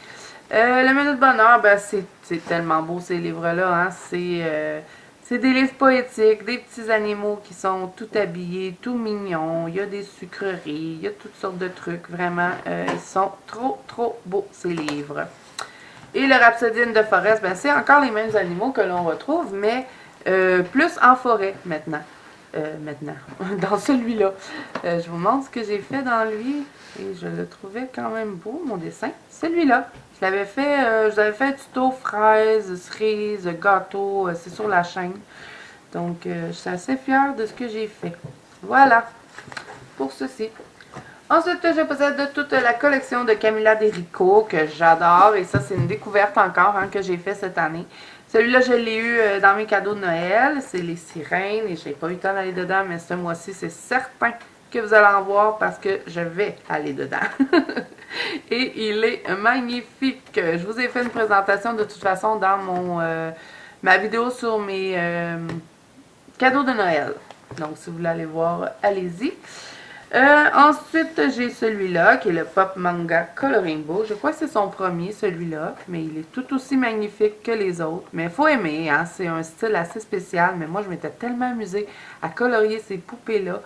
Le Menuet de Bonheur, ben, c'est tellement beau ces livres-là. Hein? C'est des livres poétiques, des petits animaux qui sont tout habillés, tout mignons. Il y a des sucreries, il y a toutes sortes de trucs. Vraiment, ils sont trop beaux ces livres. Et le Rhapsodie de Forest, ben, c'est encore les mêmes animaux que l'on retrouve, mais plus en forêt maintenant. Dans celui-là. Je vous montre ce que j'ai fait dans lui et je le trouvais quand même beau, mon dessin. Celui-là. Je l'avais fait, je vous avais fait un tuto fraises, cerises, gâteau, c'est sur la chaîne. Donc, je suis assez fière de ce que j'ai fait. Voilà, pour ceci. Ensuite, je possède toute la collection de Camilla Derico que j'adore et ça, c'est une découverte encore hein, que j'ai fait cette année. Celui-là, je l'ai eu dans mes cadeaux de Noël. C'est les sirènes et je n'ai pas eu le temps d'aller dedans, mais ce mois-ci, c'est certain que vous allez en voir parce que je vais aller dedans. Et il est magnifique. Je vous ai fait une présentation de toute façon dans ma vidéo sur mes cadeaux de Noël. Donc, si vous voulez aller voir, allez-y. Ensuite, j'ai celui-là, qui est le Pop Manga Coloring Book. Je crois que c'est son premier, celui-là, mais il est tout aussi magnifique que les autres. Mais il faut aimer, hein? C'est un style assez spécial, mais moi, je m'étais tellement amusée à colorier ces poupées-là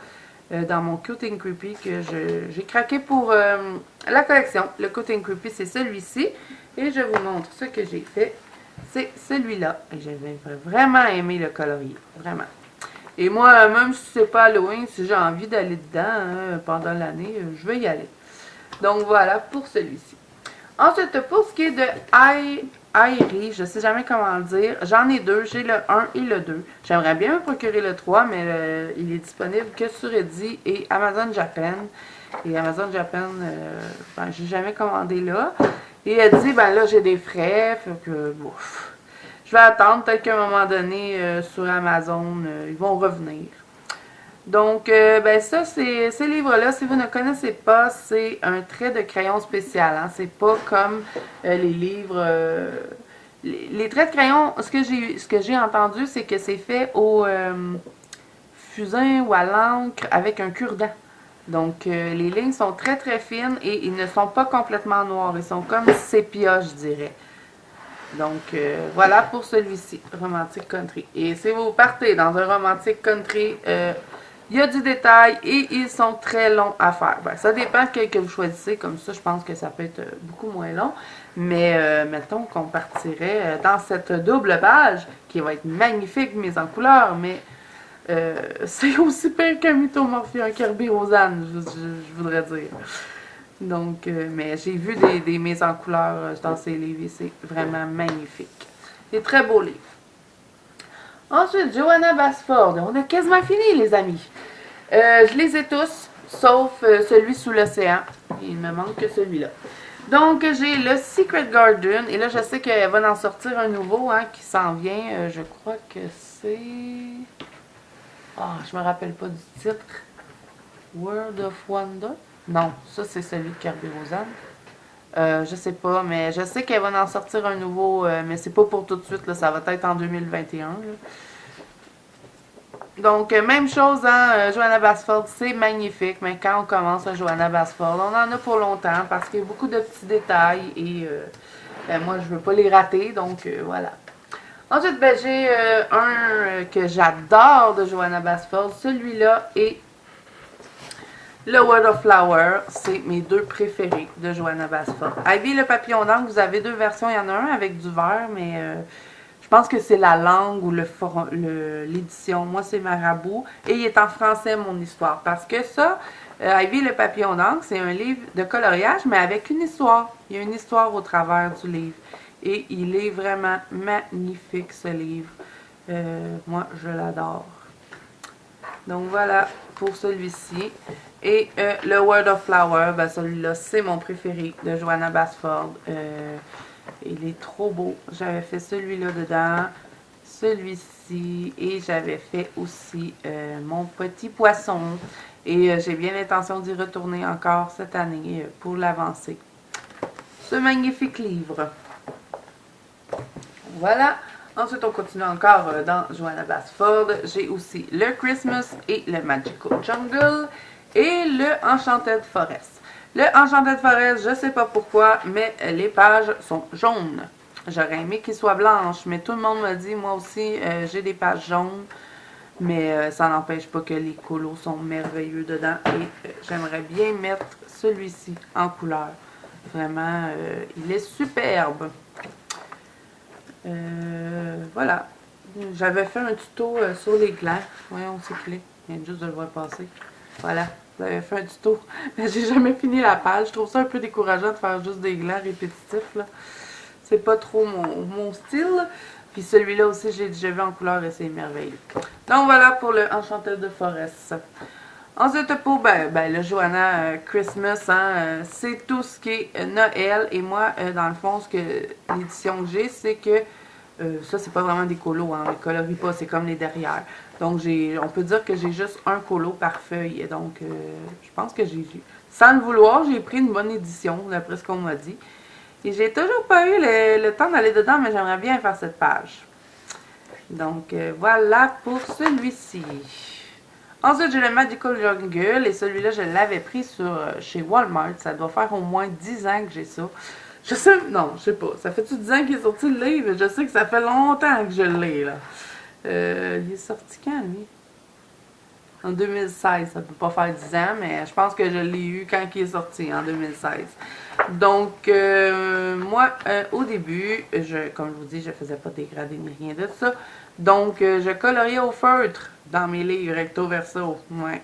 dans mon Cute and Creepy que j'ai craqué pour la collection. Le Cute and Creepy, c'est celui-ci, et je vous montre ce que j'ai fait. C'est celui-là, et j'avais vraiment aimé le colorier, vraiment. Et moi, même si c'est pas Halloween, si j'ai envie d'aller dedans hein, pendant l'année, je vais y aller. Donc voilà pour celui-ci. Ensuite, pour ce qui est de Airi, je sais jamais comment le dire, j'en ai deux, j'ai le 1 et le 2. J'aimerais bien me procurer le 3, mais il est disponible que sur Eddy et Amazon Japan. Et Amazon Japan, j'ai jamais commandé là. Et Eddy, ben là, j'ai des frais, fait que, bouf. Je vais attendre, peut-être qu'à un moment donné, sur Amazon, ils vont revenir. Donc, ben ça, ces livres-là, si vous ne connaissez pas, c'est un trait de crayon spécial. Hein? C'est pas comme les livres... les traits de crayon, ce que j'ai entendu, c'est que c'est fait au fusain ou à l'encre avec un cure-dent. Donc, les lignes sont très très fines et ils ne sont pas complètement noirs. Ils sont comme sépia, je dirais. Donc, voilà pour celui-ci, Romantic Country. Et si vous partez dans un Romantic Country, il y a du détail et ils sont très longs à faire. Ben, ça dépend que vous choisissez. Comme ça, je pense que ça peut être beaucoup moins long. Mais mettons qu'on partirait dans cette double page, qui va être magnifique, mise en couleur, mais c'est aussi pire qu'un Mythomorphie, un Kirby Rosanne, je voudrais dire. Donc, mais j'ai vu des mises en couleur dans ces livres et c'est vraiment magnifique. Des très beaux livres. Ensuite, Johanna Basford. On a quasiment fini, les amis. Je les ai tous, sauf celui sous l'océan. Il me manque que celui-là. Donc, j'ai le Secret Garden. Et là, je sais qu'elle va en sortir un nouveau hein, qui s'en vient. Je crois que c'est... Ah, je me rappelle pas du titre. World of Wonder? Non, ça c'est celui de Kirby Rosanne. Je sais pas, mais je sais qu'elle va en sortir un nouveau, mais c'est pas pour tout de suite, là, ça va être en 2021. Là. Donc, même chose, hein, Johanna Basford, c'est magnifique, mais quand on commence à Johanna Basford, on en a pour longtemps parce qu'il y a beaucoup de petits détails et moi je veux pas les rater, donc voilà. Ensuite, ben, j'ai un que j'adore de Johanna Basford, celui-là est le World of Flower, c'est mes deux préférés de Johanna Basford. Ivy le papillon d'encre, vous avez deux versions. Il y en a un avec du vert, mais je pense que c'est la langue ou l'édition. Moi, c'est Marabout. Et il est en français, mon histoire. Parce que ça, Ivy le papillon d'encre, c'est un livre de coloriage, mais avec une histoire. Il y a une histoire au travers du livre. Et il est vraiment magnifique, ce livre. Moi, je l'adore. Donc voilà pour celui-ci. Et le World of Flower, ben celui-là, c'est mon préféré de Johanna Basford. Il est trop beau. J'avais fait celui-là dedans, celui-ci, et j'avais fait aussi mon petit poisson. Et j'ai bien l'intention d'y retourner encore cette année pour l'avancer. Ce magnifique livre. Voilà. Ensuite, on continue encore dans Johanna Basford. J'ai aussi le Christmas et le Magical Jungle et le Enchanted Forest. Le Enchanted Forest, je ne sais pas pourquoi, mais les pages sont jaunes. J'aurais aimé qu'ils soient blanches, mais tout le monde m'a dit, moi aussi, j'ai des pages jaunes. Mais ça n'empêche pas que les colos sont merveilleux dedans. Et j'aimerais bien mettre celui-ci en couleur. Vraiment, il est superbe. Voilà. J'avais fait un tuto sur les glands. Voyons, c'est clé. Je viens juste de le voir passer. Voilà. J'avais fait un tuto. Mais j'ai jamais fini la page. Je trouve ça un peu décourageant de faire juste des glands répétitifs. Là. C'est pas trop mon style. Puis celui-là aussi, j'ai déjà vu en couleur et c'est merveilleux. Donc voilà pour le Enchanted de Forest. Ensuite, pour le Johanna Christmas, hein, c'est tout ce qui est Noël. Et moi, dans le fond, l'édition que j'ai, c'est que ça, c'est pas vraiment des colos, hein, on les colorie pas, c'est comme les derrière. Donc, on peut dire que j'ai juste un colo par feuille. Donc, je pense que sans le vouloir, j'ai pris une bonne édition, d'après ce qu'on m'a dit. Et j'ai toujours pas eu le temps d'aller dedans, mais j'aimerais bien faire cette page. Donc, voilà pour celui-ci. Ensuite, j'ai le Magical Jungle et celui-là, je l'avais pris chez Walmart. Ça doit faire au moins 10 ans que j'ai ça. Je sais, non, je sais pas. Ça fait-tu 10 ans qu'il est sorti le livre? Je sais que ça fait longtemps que je l'ai, là. Il est sorti quand, lui? En 2016. Ça peut pas faire 10 ans, mais je pense que je l'ai eu quand il est sorti, en 2016. Donc, moi, au début, comme je vous dis, je faisais pas de dégradé ni rien de ça. Donc, je coloriais au feutre dans mes livres recto verso. Ouais,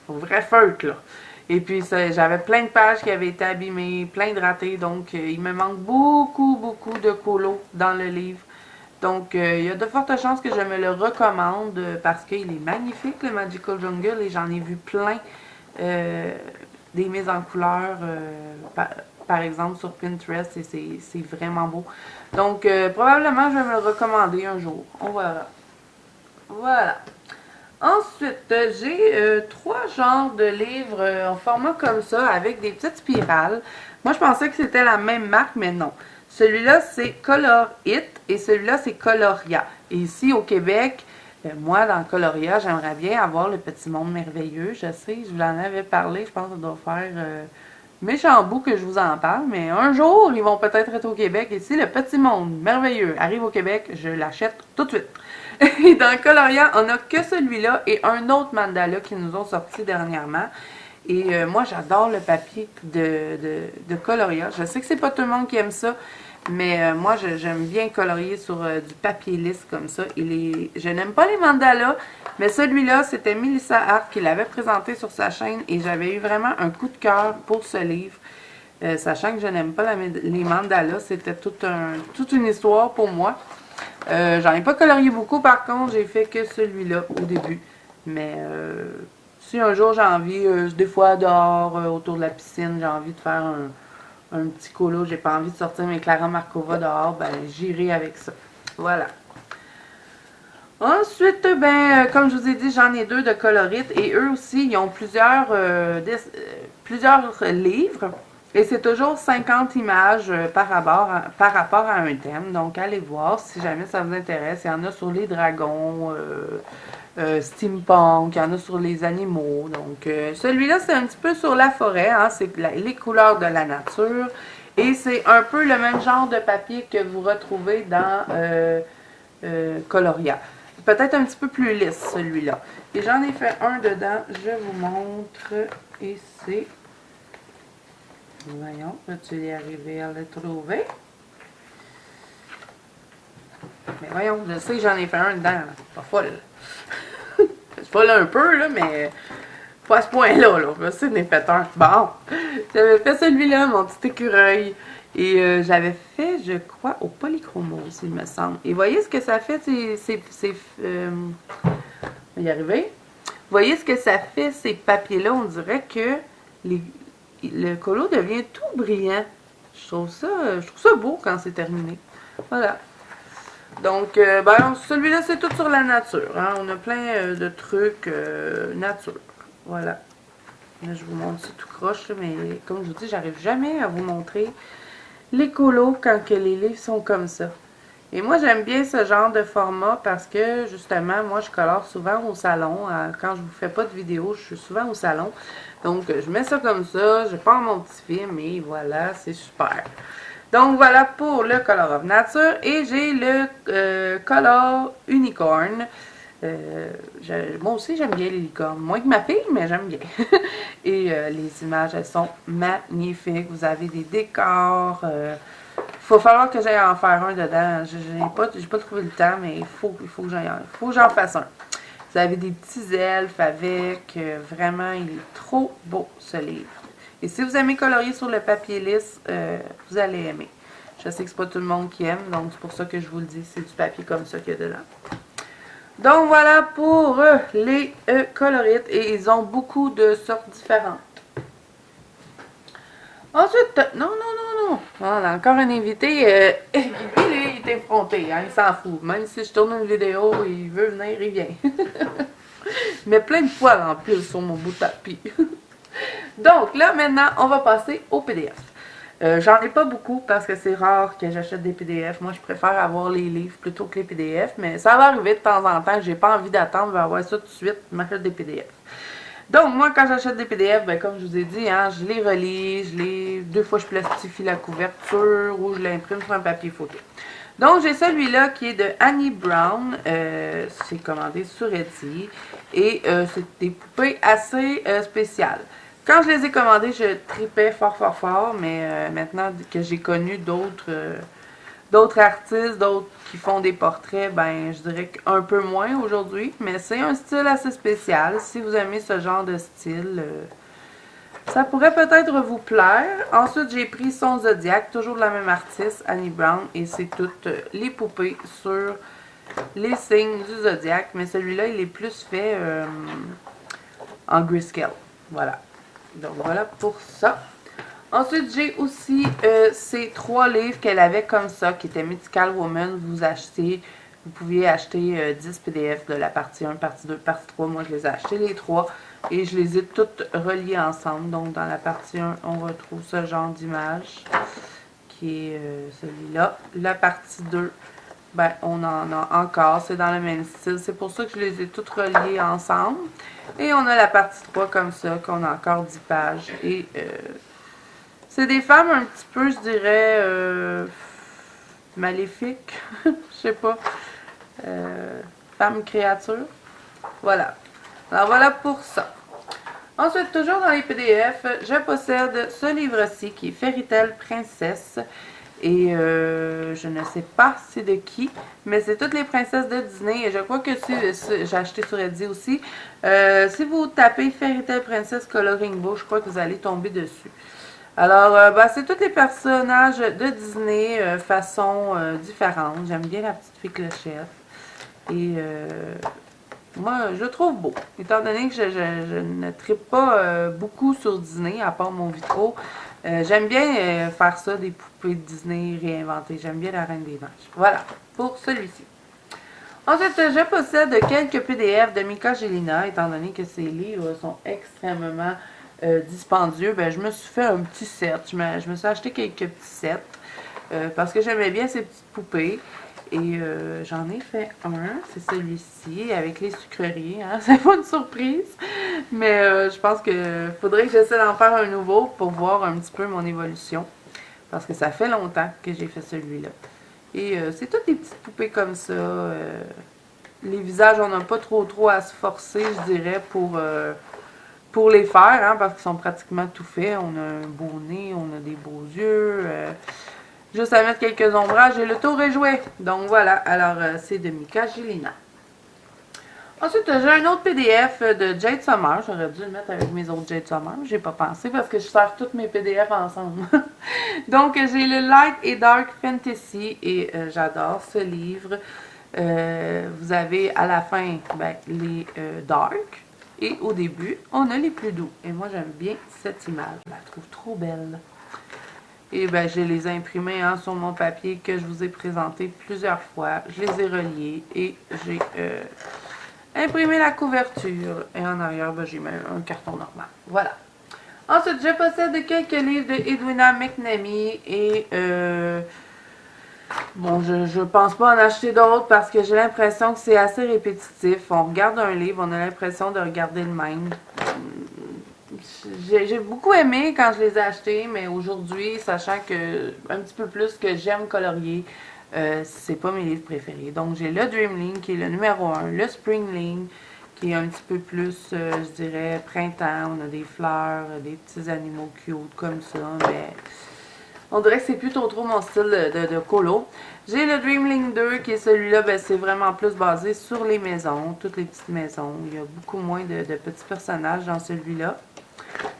au vrai feutre, là. Et puis, j'avais plein de pages qui avaient été abîmées, plein de ratés. Donc, il me manque beaucoup de colos dans le livre. Donc, il y a de fortes chances que je me le recommande parce qu'il est magnifique, le Magical Jungle. Et j'en ai vu plein des mises en couleur par exemple, sur Pinterest et c'est vraiment beau. Donc, probablement, je vais me le recommander un jour. On verra. Voilà. Ensuite, j'ai 3 genres de livres en format comme ça, avec des petites spirales. Moi, je pensais que c'était la même marque, mais non. Celui-là, c'est Color It et celui-là, c'est Coloria. Et ici, au Québec, moi, dans Coloria, j'aimerais bien avoir le Petit Monde Merveilleux. Je sais, je vous en avais parlé, je pense que ça doit faire méchant bout que je vous en parle, mais un jour, ils vont peut-être être au Québec. Et si le Petit Monde Merveilleux arrive au Québec, je l'achète tout de suite. Et dans Coloria, on n'a que celui-là et un autre mandala qui nous ont sorti dernièrement. Et moi, j'adore le papier de Coloria. Je sais que c'est pas tout le monde qui aime ça, mais moi, j'aime bien colorier sur du papier lisse comme ça. Je n'aime pas les mandalas, mais celui-là, c'était Melissa Hart qui l'avait présenté sur sa chaîne et j'avais eu vraiment un coup de cœur pour ce livre. Sachant que je n'aime pas les mandalas, c'était toute une histoire pour moi. J'en ai pas colorié beaucoup, par contre, j'ai fait que celui-là au début. Mais si un jour j'ai envie, des fois dehors, autour de la piscine, j'ai envie de faire un petit colo, j'ai pas envie de sortir mes Clara Markova dehors, ben j'irai avec ça. Voilà. Ensuite, ben, comme je vous ai dit, j'en ai 2 de colorites et eux aussi, ils ont plusieurs livres. Et c'est toujours 50 images par rapport à un thème. Donc, allez voir si jamais ça vous intéresse. Il y en a sur les dragons, steampunk, il y en a sur les animaux. Donc, celui-là, c'est un petit peu sur la forêt. Hein, c'est les couleurs de la nature. Et c'est un peu le même genre de papier que vous retrouvez dans Coloria. Peut-être un petit peu plus lisse, celui-là. Et j'en ai fait un dedans. Je vous montre. Et c'est... Voyons, peux-tu y arriver à le trouver? Mais voyons, je sais que j'en ai fait un dedans. Pas folle. C'est folle un peu, là, mais pas à ce point-là. Là. Je sais, j'en ai fait un. Bon, j'avais fait celui-là, mon petit écureuil. Et j'avais fait, je crois, au polychromose, il me semble. Et voyez ce que ça fait, y arriver? Voyez ce que ça fait, ces papiers-là? On dirait que le colo devient tout brillant. Je trouve ça beau quand c'est terminé. Voilà. Donc, ben, celui-là, c'est tout sur la nature. Hein? On a plein de trucs nature. Voilà. Là, je vous montre ça tout croche, mais comme je vous dis, j'arrive jamais à vous montrer les colos quand que les livres sont comme ça. Et moi, j'aime bien ce genre de format parce que, justement, moi, je colore souvent au salon. Quand je vous fais pas de vidéo, je suis souvent au salon. Donc, je mets ça comme ça, je prends mon petit film et voilà, c'est super. Donc, voilà pour le Color of Nature. Et j'ai le Color Unicorn. Moi aussi, j'aime bien les licornes. Moins que ma fille, mais j'aime bien. Et les images, elles sont magnifiques. Vous avez des décors. Faut falloir que j'aille en faire un dedans. J'ai pas trouvé le temps, mais il faut que j'en fasse un. Vous avez des petits elfes avec. Vraiment, il est trop beau, ce livre. Et si vous aimez colorier sur le papier lisse, vous allez aimer. Je sais que c'est pas tout le monde qui aime, donc c'est pour ça que je vous le dis. C'est du papier comme ça qu'il y a dedans. Donc voilà pour les colorites. Et ils ont beaucoup de sortes différentes. Ensuite, non. Voilà, encore un invité. Lui, il est effronté, hein, il s'en fout. Même si je tourne une vidéo, il veut venir, il vient. Mais plein de poils en plus sur mon bout de tapis. Donc là, maintenant, on va passer au PDF. J'en ai pas beaucoup parce que c'est rare que j'achète des PDF. Moi, je préfère avoir les livres plutôt que les PDF. Mais ça va arriver de temps en temps que j'ai pas envie d'attendre, je vais avoir ça tout de suite, je m'achète des PDF. Donc, moi, quand j'achète des PDF, ben, comme je vous ai dit, hein, je les relis, deux fois je plastifie la couverture ou je l'imprime sur un papier photo. Donc, j'ai celui-là qui est de Annie Brown. C'est commandé sur Etsy. Et c'est des poupées assez spéciales. Quand je les ai commandées, je tripais fort, mais maintenant que j'ai connu d'autres artistes, d'autres qui font des portraits, ben je dirais qu'un peu moins aujourd'hui, mais c'est un style assez spécial. Si vous aimez ce genre de style, ça pourrait peut-être vous plaire. Ensuite, j'ai pris son Zodiac, toujours de la même artiste, Annie Brown, et c'est toutes les poupées sur les signes du Zodiac, mais celui-là, il est plus fait en grayscale. Voilà. Donc voilà pour ça. Ensuite, j'ai aussi ces 3 livres qu'elle avait comme ça, qui étaient Mythical Woman. Vous pouviez acheter 10 PDF de la partie 1, partie 2, partie 3. Moi, je les ai achetés les 3 et je les ai toutes reliées ensemble. Donc, dans la partie 1, on retrouve ce genre d'image qui est celui-là. La partie 2, ben, on en a encore. C'est dans le même style. C'est pour ça que je les ai toutes reliées ensemble. Et on a la partie 3 comme ça, qu'on a encore 10 pages. Et c'est des femmes un petit peu, je dirais, maléfiques. Je sais pas. Femmes créatures. Voilà. Alors voilà pour ça. Ensuite, toujours dans les PDF, je possède ce livre-ci qui est Fairy Tail Princesse. Et je ne sais pas c'est de qui, mais c'est toutes les princesses de Disney. Et je crois que j'ai acheté sur Etsy aussi. Si vous tapez Fairy Tail Princess Coloring Book, je crois que vous allez tomber dessus. Alors, ben, c'est tous les personnages de Disney façon différente. J'aime bien la petite fille Clochette. Et moi, je le trouve beau. Étant donné que je ne tripe pas beaucoup sur Disney, à part mon vitro, j'aime bien faire ça, des poupées de Disney réinventées. J'aime bien la Reine des Neiges. Voilà, pour celui-ci. Ensuite, je possède quelques PDF de Mika Gelina, étant donné que ces livres sont extrêmement dispendieux. Ben, je me suis fait un petit set. Je me suis acheté quelques petits sets parce que j'aimais bien ces petites poupées. Et j'en ai fait un, c'est celui-ci, avec les sucreries. Hein? C'est pas une surprise, mais je pense que faudrait que j'essaie d'en faire un nouveau pour voir un petit peu mon évolution. Parce que ça fait longtemps que j'ai fait celui-là. Et c'est toutes des petites poupées comme ça. Les visages, on n'a pas trop à se forcer, je dirais, pour les faire, hein, parce qu'ils sont pratiquement tout faits. On a un beau nez, on a des beaux yeux. Juste à mettre quelques ombrages et le tour est joué. Donc voilà, alors c'est de Mika Gelina. Ensuite, j'ai un autre PDF de Jade Summer. J'aurais dû le mettre avec mes autres Jade Summer. J'ai pas pensé parce que je sers toutes mes PDF ensemble. Donc, j'ai le Light et Dark Fantasy et j'adore ce livre. Vous avez à la fin ben, les Dark et au début, on a les plus doux. Et moi, j'aime bien cette image. Je la trouve trop belle. Et ben, je les ai imprimés hein, sur mon papier que je vous ai présenté plusieurs fois. Je les ai reliés et j'ai imprimé la couverture. Et en arrière, ben, j'ai mis un carton normal. Voilà. Ensuite, je possède quelques livres de Edwina McNamee et bon, je pense pas en acheter d'autres parce que j'ai l'impression que c'est assez répétitif. On regarde un livre, on a l'impression de regarder le même. J'ai beaucoup aimé quand je les ai achetés, mais aujourd'hui, sachant que un petit peu plus que j'aime colorier, c'est pas mes livres préférés. Donc j'ai le Dreamling qui est le numéro 1, le Springling qui est un petit peu plus, je dirais, printemps. On a des fleurs, des petits animaux cute comme ça, mais on dirait que c'est plutôt trop mon style de colo. J'ai le Dreamling 2 qui est celui-là, ben, c'est vraiment plus basé sur les maisons, toutes les petites maisons. Il y a beaucoup moins de petits personnages dans celui-là.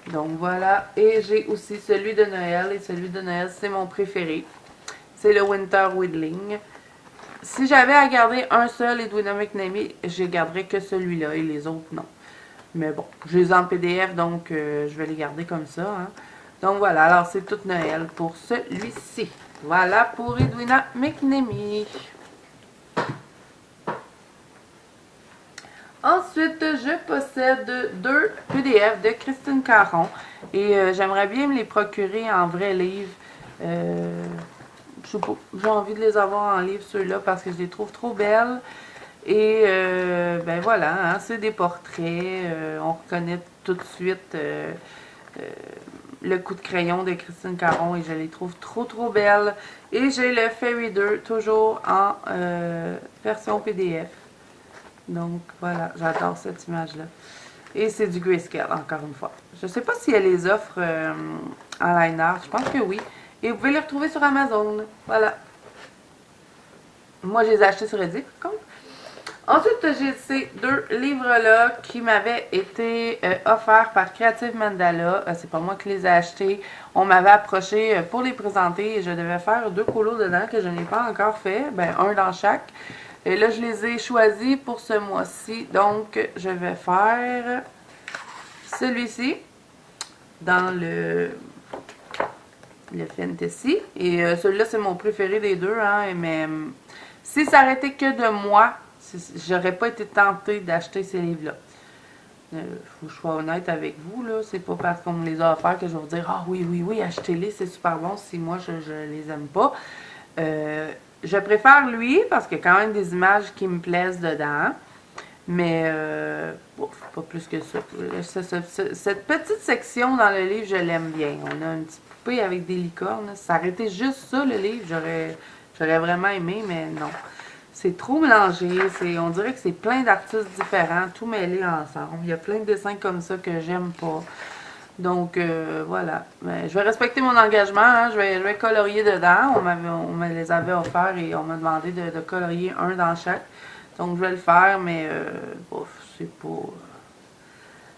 Donc voilà, et j'ai aussi celui de Noël, et celui de Noël, c'est mon préféré. C'est le Winter Whittling. Si j'avais à garder un seul Edwina McNamee, je garderais que celui-là, et les autres, non. Mais bon, je les ai en PDF, donc je vais les garder comme ça. Hein. Donc voilà, alors c'est tout Noël pour celui-ci. Voilà pour Edwina McNamee. Ensuite, je possède 2 PDF de Christine Caron et j'aimerais bien me les procurer en vrai livre. Je sais pas, j'ai envie de les avoir en livre ceux-là parce que je les trouve trop belles. Et ben voilà, hein, c'est des portraits. On reconnaît tout de suite le coup de crayon de Christine Caron et je les trouve trop belles. Et j'ai le Fairy 2 toujours en version PDF. Donc voilà, j'adore cette image-là. Et c'est du grayscale, encore une fois. Je ne sais pas si elle les offre en line-art. Je pense que oui. Et vous pouvez les retrouver sur Amazon. Voilà. Moi, je les ai achetés sur Etsy, par contre. Ensuite, j'ai ces 2 livres-là qui m'avaient été offerts par Creative Mandala. C'est pas moi qui les ai achetés. On m'avait approché pour les présenter et je devais faire 2 colos dedans que je n'ai pas encore fait. Ben, un dans chaque. Et là, je les ai choisis pour ce mois-ci. Donc, je vais faire celui-ci dans le le fantasy. Et celui-là, c'est mon préféré des deux, hein, mais si ça aurait été que de moi, j'aurais pas été tentée d'acheter ces livres-là. Faut que je sois honnête avec vous, là. C'est pas parce qu'on me les a offerts que je vais vous dire « Ah oui, oui, oui, achetez-les, c'est super bon si moi je les aime pas. Je préfère lui parce qu'il y a quand même des images qui me plaisent dedans. Mais bon, pas plus que ça. Cette petite section dans le livre, je l'aime bien. On a une petite poupée avec des licornes. Ça aurait été juste ça, le livre, j'aurais vraiment aimé, mais non. C'est trop mélangé. On dirait que c'est plein d'artistes différents, tout mêlé ensemble. Il y a plein de dessins comme ça que j'aime pas. Donc, voilà. Mais je vais respecter mon engagement. Hein. Je vais colorier dedans. On me les avait offerts et on m'a demandé de colorier un dans chaque. Donc, je vais le faire, mais bof, c'est pas...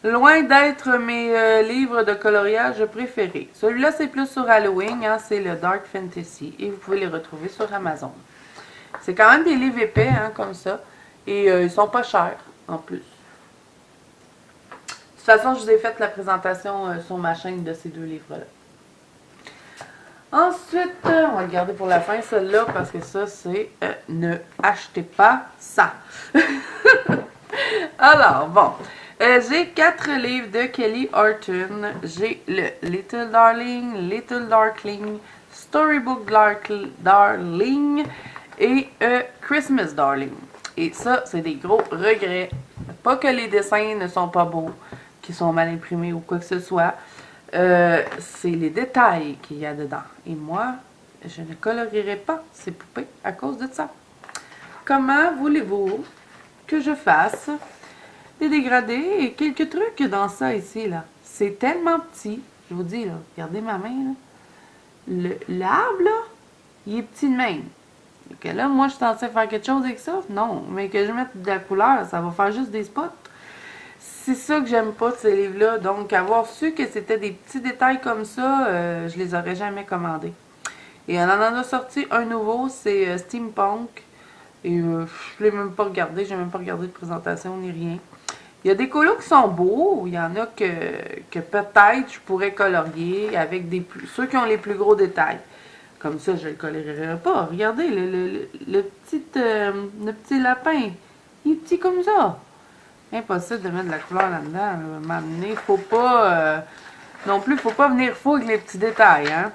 Loin d'être mes livres de coloriage préférés. Celui-là, c'est plus sur Halloween, hein, c'est le Dark Fantasy. Et vous pouvez les retrouver sur Amazon. C'est quand même des livres épais, hein, comme ça. Et ils sont pas chers, en plus. De toute façon, je vous ai fait la présentation sur ma chaîne de ces deux livres-là. Ensuite, on va le garder pour la fin, celle-là, parce que ça, c'est ne achetez pas ça. Alors, bon. J'ai 4 livres de Kelly Orton. J'ai le Little Darling, Little Darkling, Storybook Darling et Christmas Darling. Et ça, c'est des gros regrets. Pas que les dessins ne sont pas beaux, qu'ils sont mal imprimés ou quoi que ce soit. C'est les détails qu'il y a dedans. Et moi, je ne colorierai pas ces poupées à cause de ça. Comment voulez-vous que je fasse des dégradés et quelques trucs dans ça ici, là? C'est tellement petit. Je vous dis, là, regardez ma main, là. L'arbre, là, il est petit de même. Et que là, moi, je suis censée faire quelque chose avec ça? Non. Mais que je mette de la couleur, ça va faire juste des spots. C'est ça que j'aime pas de ces livres-là. Donc, avoir su que c'était des petits détails comme ça, je les aurais jamais commandés. Et on en a sorti un nouveau, c'est Steampunk. Et je l'ai même pas regardé, j'ai même pas regardé de présentation ni rien. Il y a des colos qui sont beaux, il y en a que peut-être je pourrais colorier avec ceux qui ont les plus gros détails. Comme ça, je ne le colorierai pas. Regardez, le petit lapin, il est petit comme ça. Impossible de mettre de la couleur là-dedans. M'amener, faut pas... non plus, faut pas venir fou avec les petits détails, hein.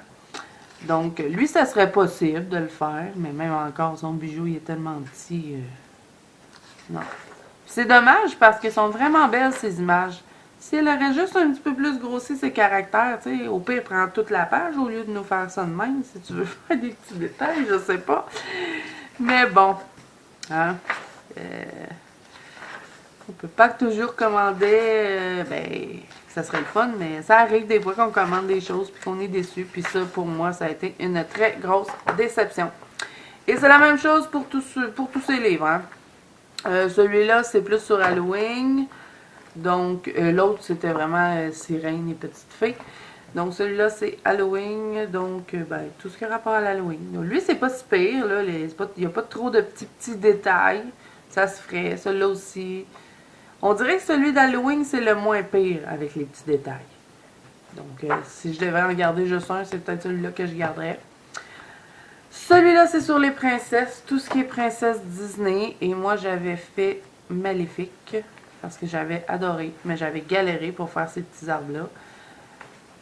Donc, lui, ça serait possible de le faire, mais même encore, son bijou, il est tellement petit. Non. C'est dommage parce qu'elles sont vraiment belles, ces images. Si elle aurait juste un petit peu plus grossi ses caractères, tu sais, au pire, prends toute la page au lieu de nous faire ça de même, si tu veux faire des petits détails, je sais pas. Mais bon, hein, on peut pas toujours commander, ben, ça serait le fun, mais ça arrive des fois qu'on commande des choses puis qu'on est déçu, puis ça, pour moi, ça a été une très grosse déception. Et c'est la même chose pour tous ces livres, hein. Celui-là, c'est plus sur Halloween. Donc, l'autre, c'était vraiment Sirène et Petite Fée. Donc, celui-là, c'est Halloween. Donc, ben, tout ce qui a rapport à l'Halloween. Lui, c'est pas si pire, là. Il n'y a pas trop de petits détails. Ça se ferait. Celui-là aussi. On dirait que celui d'Halloween, c'est le moins pire avec les petits détails. Donc, si je devais en garder juste un, c'est peut-être celui-là que je garderais. Celui-là, c'est sur les princesses, tout ce qui est princesse Disney. Et moi, j'avais fait Maléfique, parce que j'avais adoré, mais j'avais galéré pour faire ces petits arbres-là.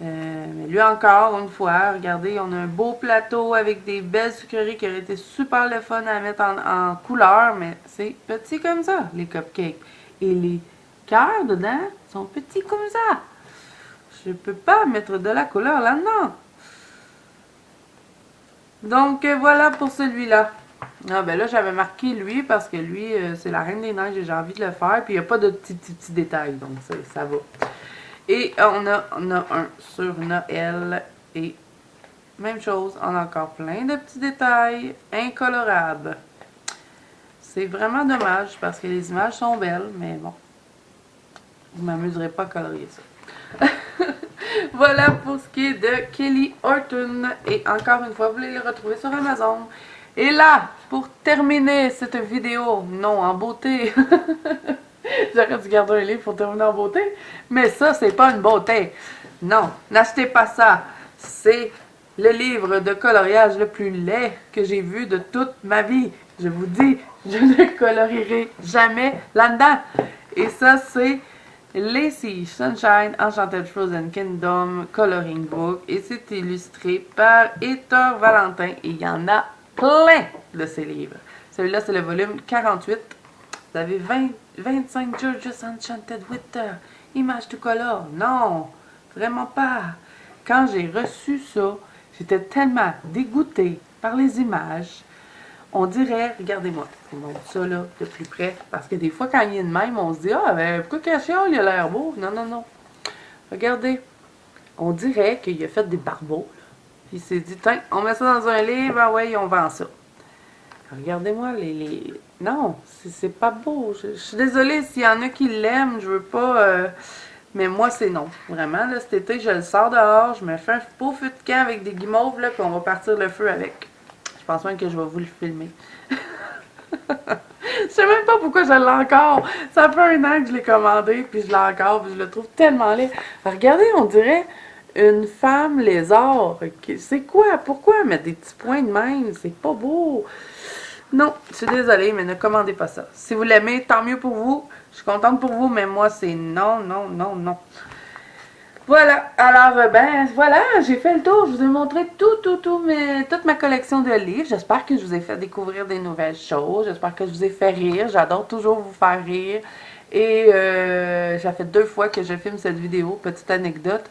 Mais lui encore, une fois, regardez, on a un beau plateau avec des belles sucreries qui auraient été super le fun à mettre en couleur, mais c'est petit comme ça, les cupcakes. Et les cœurs dedans sont petits comme ça. Je peux pas mettre de la couleur là-dedans. Donc, voilà pour celui-là. Ah, ben là, j'avais marqué lui parce que lui, c'est la Reine des Neiges et j'ai envie de le faire. Puis, il n'y a pas de petits détails, donc ça va. Et on a un sur Noël. Et même chose, on a encore plein de petits détails incolorables. C'est vraiment dommage parce que les images sont belles, mais bon. Vous ne m'amuserez pas à colorier ça. Voilà pour ce qui est de Kelly Orton. Et encore une fois, vous pouvez les retrouver sur Amazon. Et là, pour terminer cette vidéo, non en beauté, j'aurais dû garder un livre pour terminer en beauté, mais ça, c'est pas une beauté. Non, n'achetez pas ça. C'est le livre de coloriage le plus laid que j'ai vu de toute ma vie. Je vous dis, je ne colorierai jamais là-dedans. Et ça, c'est Lacy Sunshine Enchanted Frozen Kingdom Coloring Book. Et c'est illustré par Héctor Valentin. Et il y en a plein de ces livres. Celui-là, c'est le volume 48. Vous avez 25 George's Enchanted with Image to Color. Non, vraiment pas. Quand j'ai reçu ça, j'étais tellement dégoûtée par les images. On dirait, regardez-moi, je vous montre ça là de plus près, parce que des fois quand il est de même, on se dit, ah, ben, pourquoi Cachon, il a l'air beau? Non, non, non. Regardez, on dirait qu'il a fait des barbeaux. Puis il s'est dit, tiens, on met ça dans un livre, ah ouais, on vend ça. Regardez-moi les... Non, c'est pas beau. Je suis désolée s'il y en a qui l'aiment, je veux pas... Mais moi, c'est non. Vraiment, là, cet été, je le sors dehors, je me fais un beau feu de camp avec des guimauves, là, puis on va partir le feu avec. Je pense même que je vais vous le filmer. Je sais même pas pourquoi je l'ai encore. Ça fait un an que je l'ai commandé, puis je l'ai encore, puis je le trouve tellement laid. Regardez, on dirait une femme lézard. C'est quoi? Pourquoi mettre des petits points de même? C'est pas beau. Non, je suis désolée, mais ne commandez pas ça. Si vous l'aimez, tant mieux pour vous. Je suis contente pour vous, mais moi, c'est non, non, non, non. Voilà, alors ben voilà, j'ai fait le tour, je vous ai montré toute ma collection de livres. J'espère que je vous ai fait découvrir des nouvelles choses, j'espère que je vous ai fait rire, j'adore toujours vous faire rire. Et ça fait 2 fois que je filme cette vidéo, petite anecdote.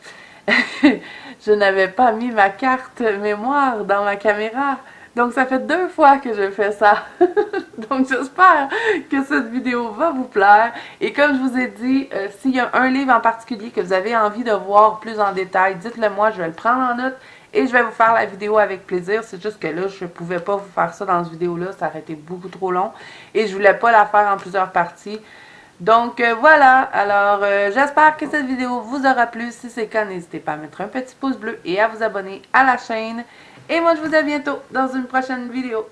Je n'avais pas mis ma carte mémoire dans ma caméra. Donc ça fait 2 fois que je fais ça. Donc j'espère que cette vidéo va vous plaire. Et comme je vous ai dit, s'il y a un livre en particulier que vous avez envie de voir plus en détail, dites-le moi, je vais le prendre en note et je vais vous faire la vidéo avec plaisir. C'est juste que là, je ne pouvais pas vous faire ça dans cette vidéo-là, ça aurait été beaucoup trop long. Et je voulais pas la faire en plusieurs parties. Donc voilà, alors j'espère que cette vidéo vous aura plu. Si c'est le cas, n'hésitez pas à mettre un petit pouce bleu et à vous abonner à la chaîne. Et moi, je vous dis à bientôt dans une prochaine vidéo.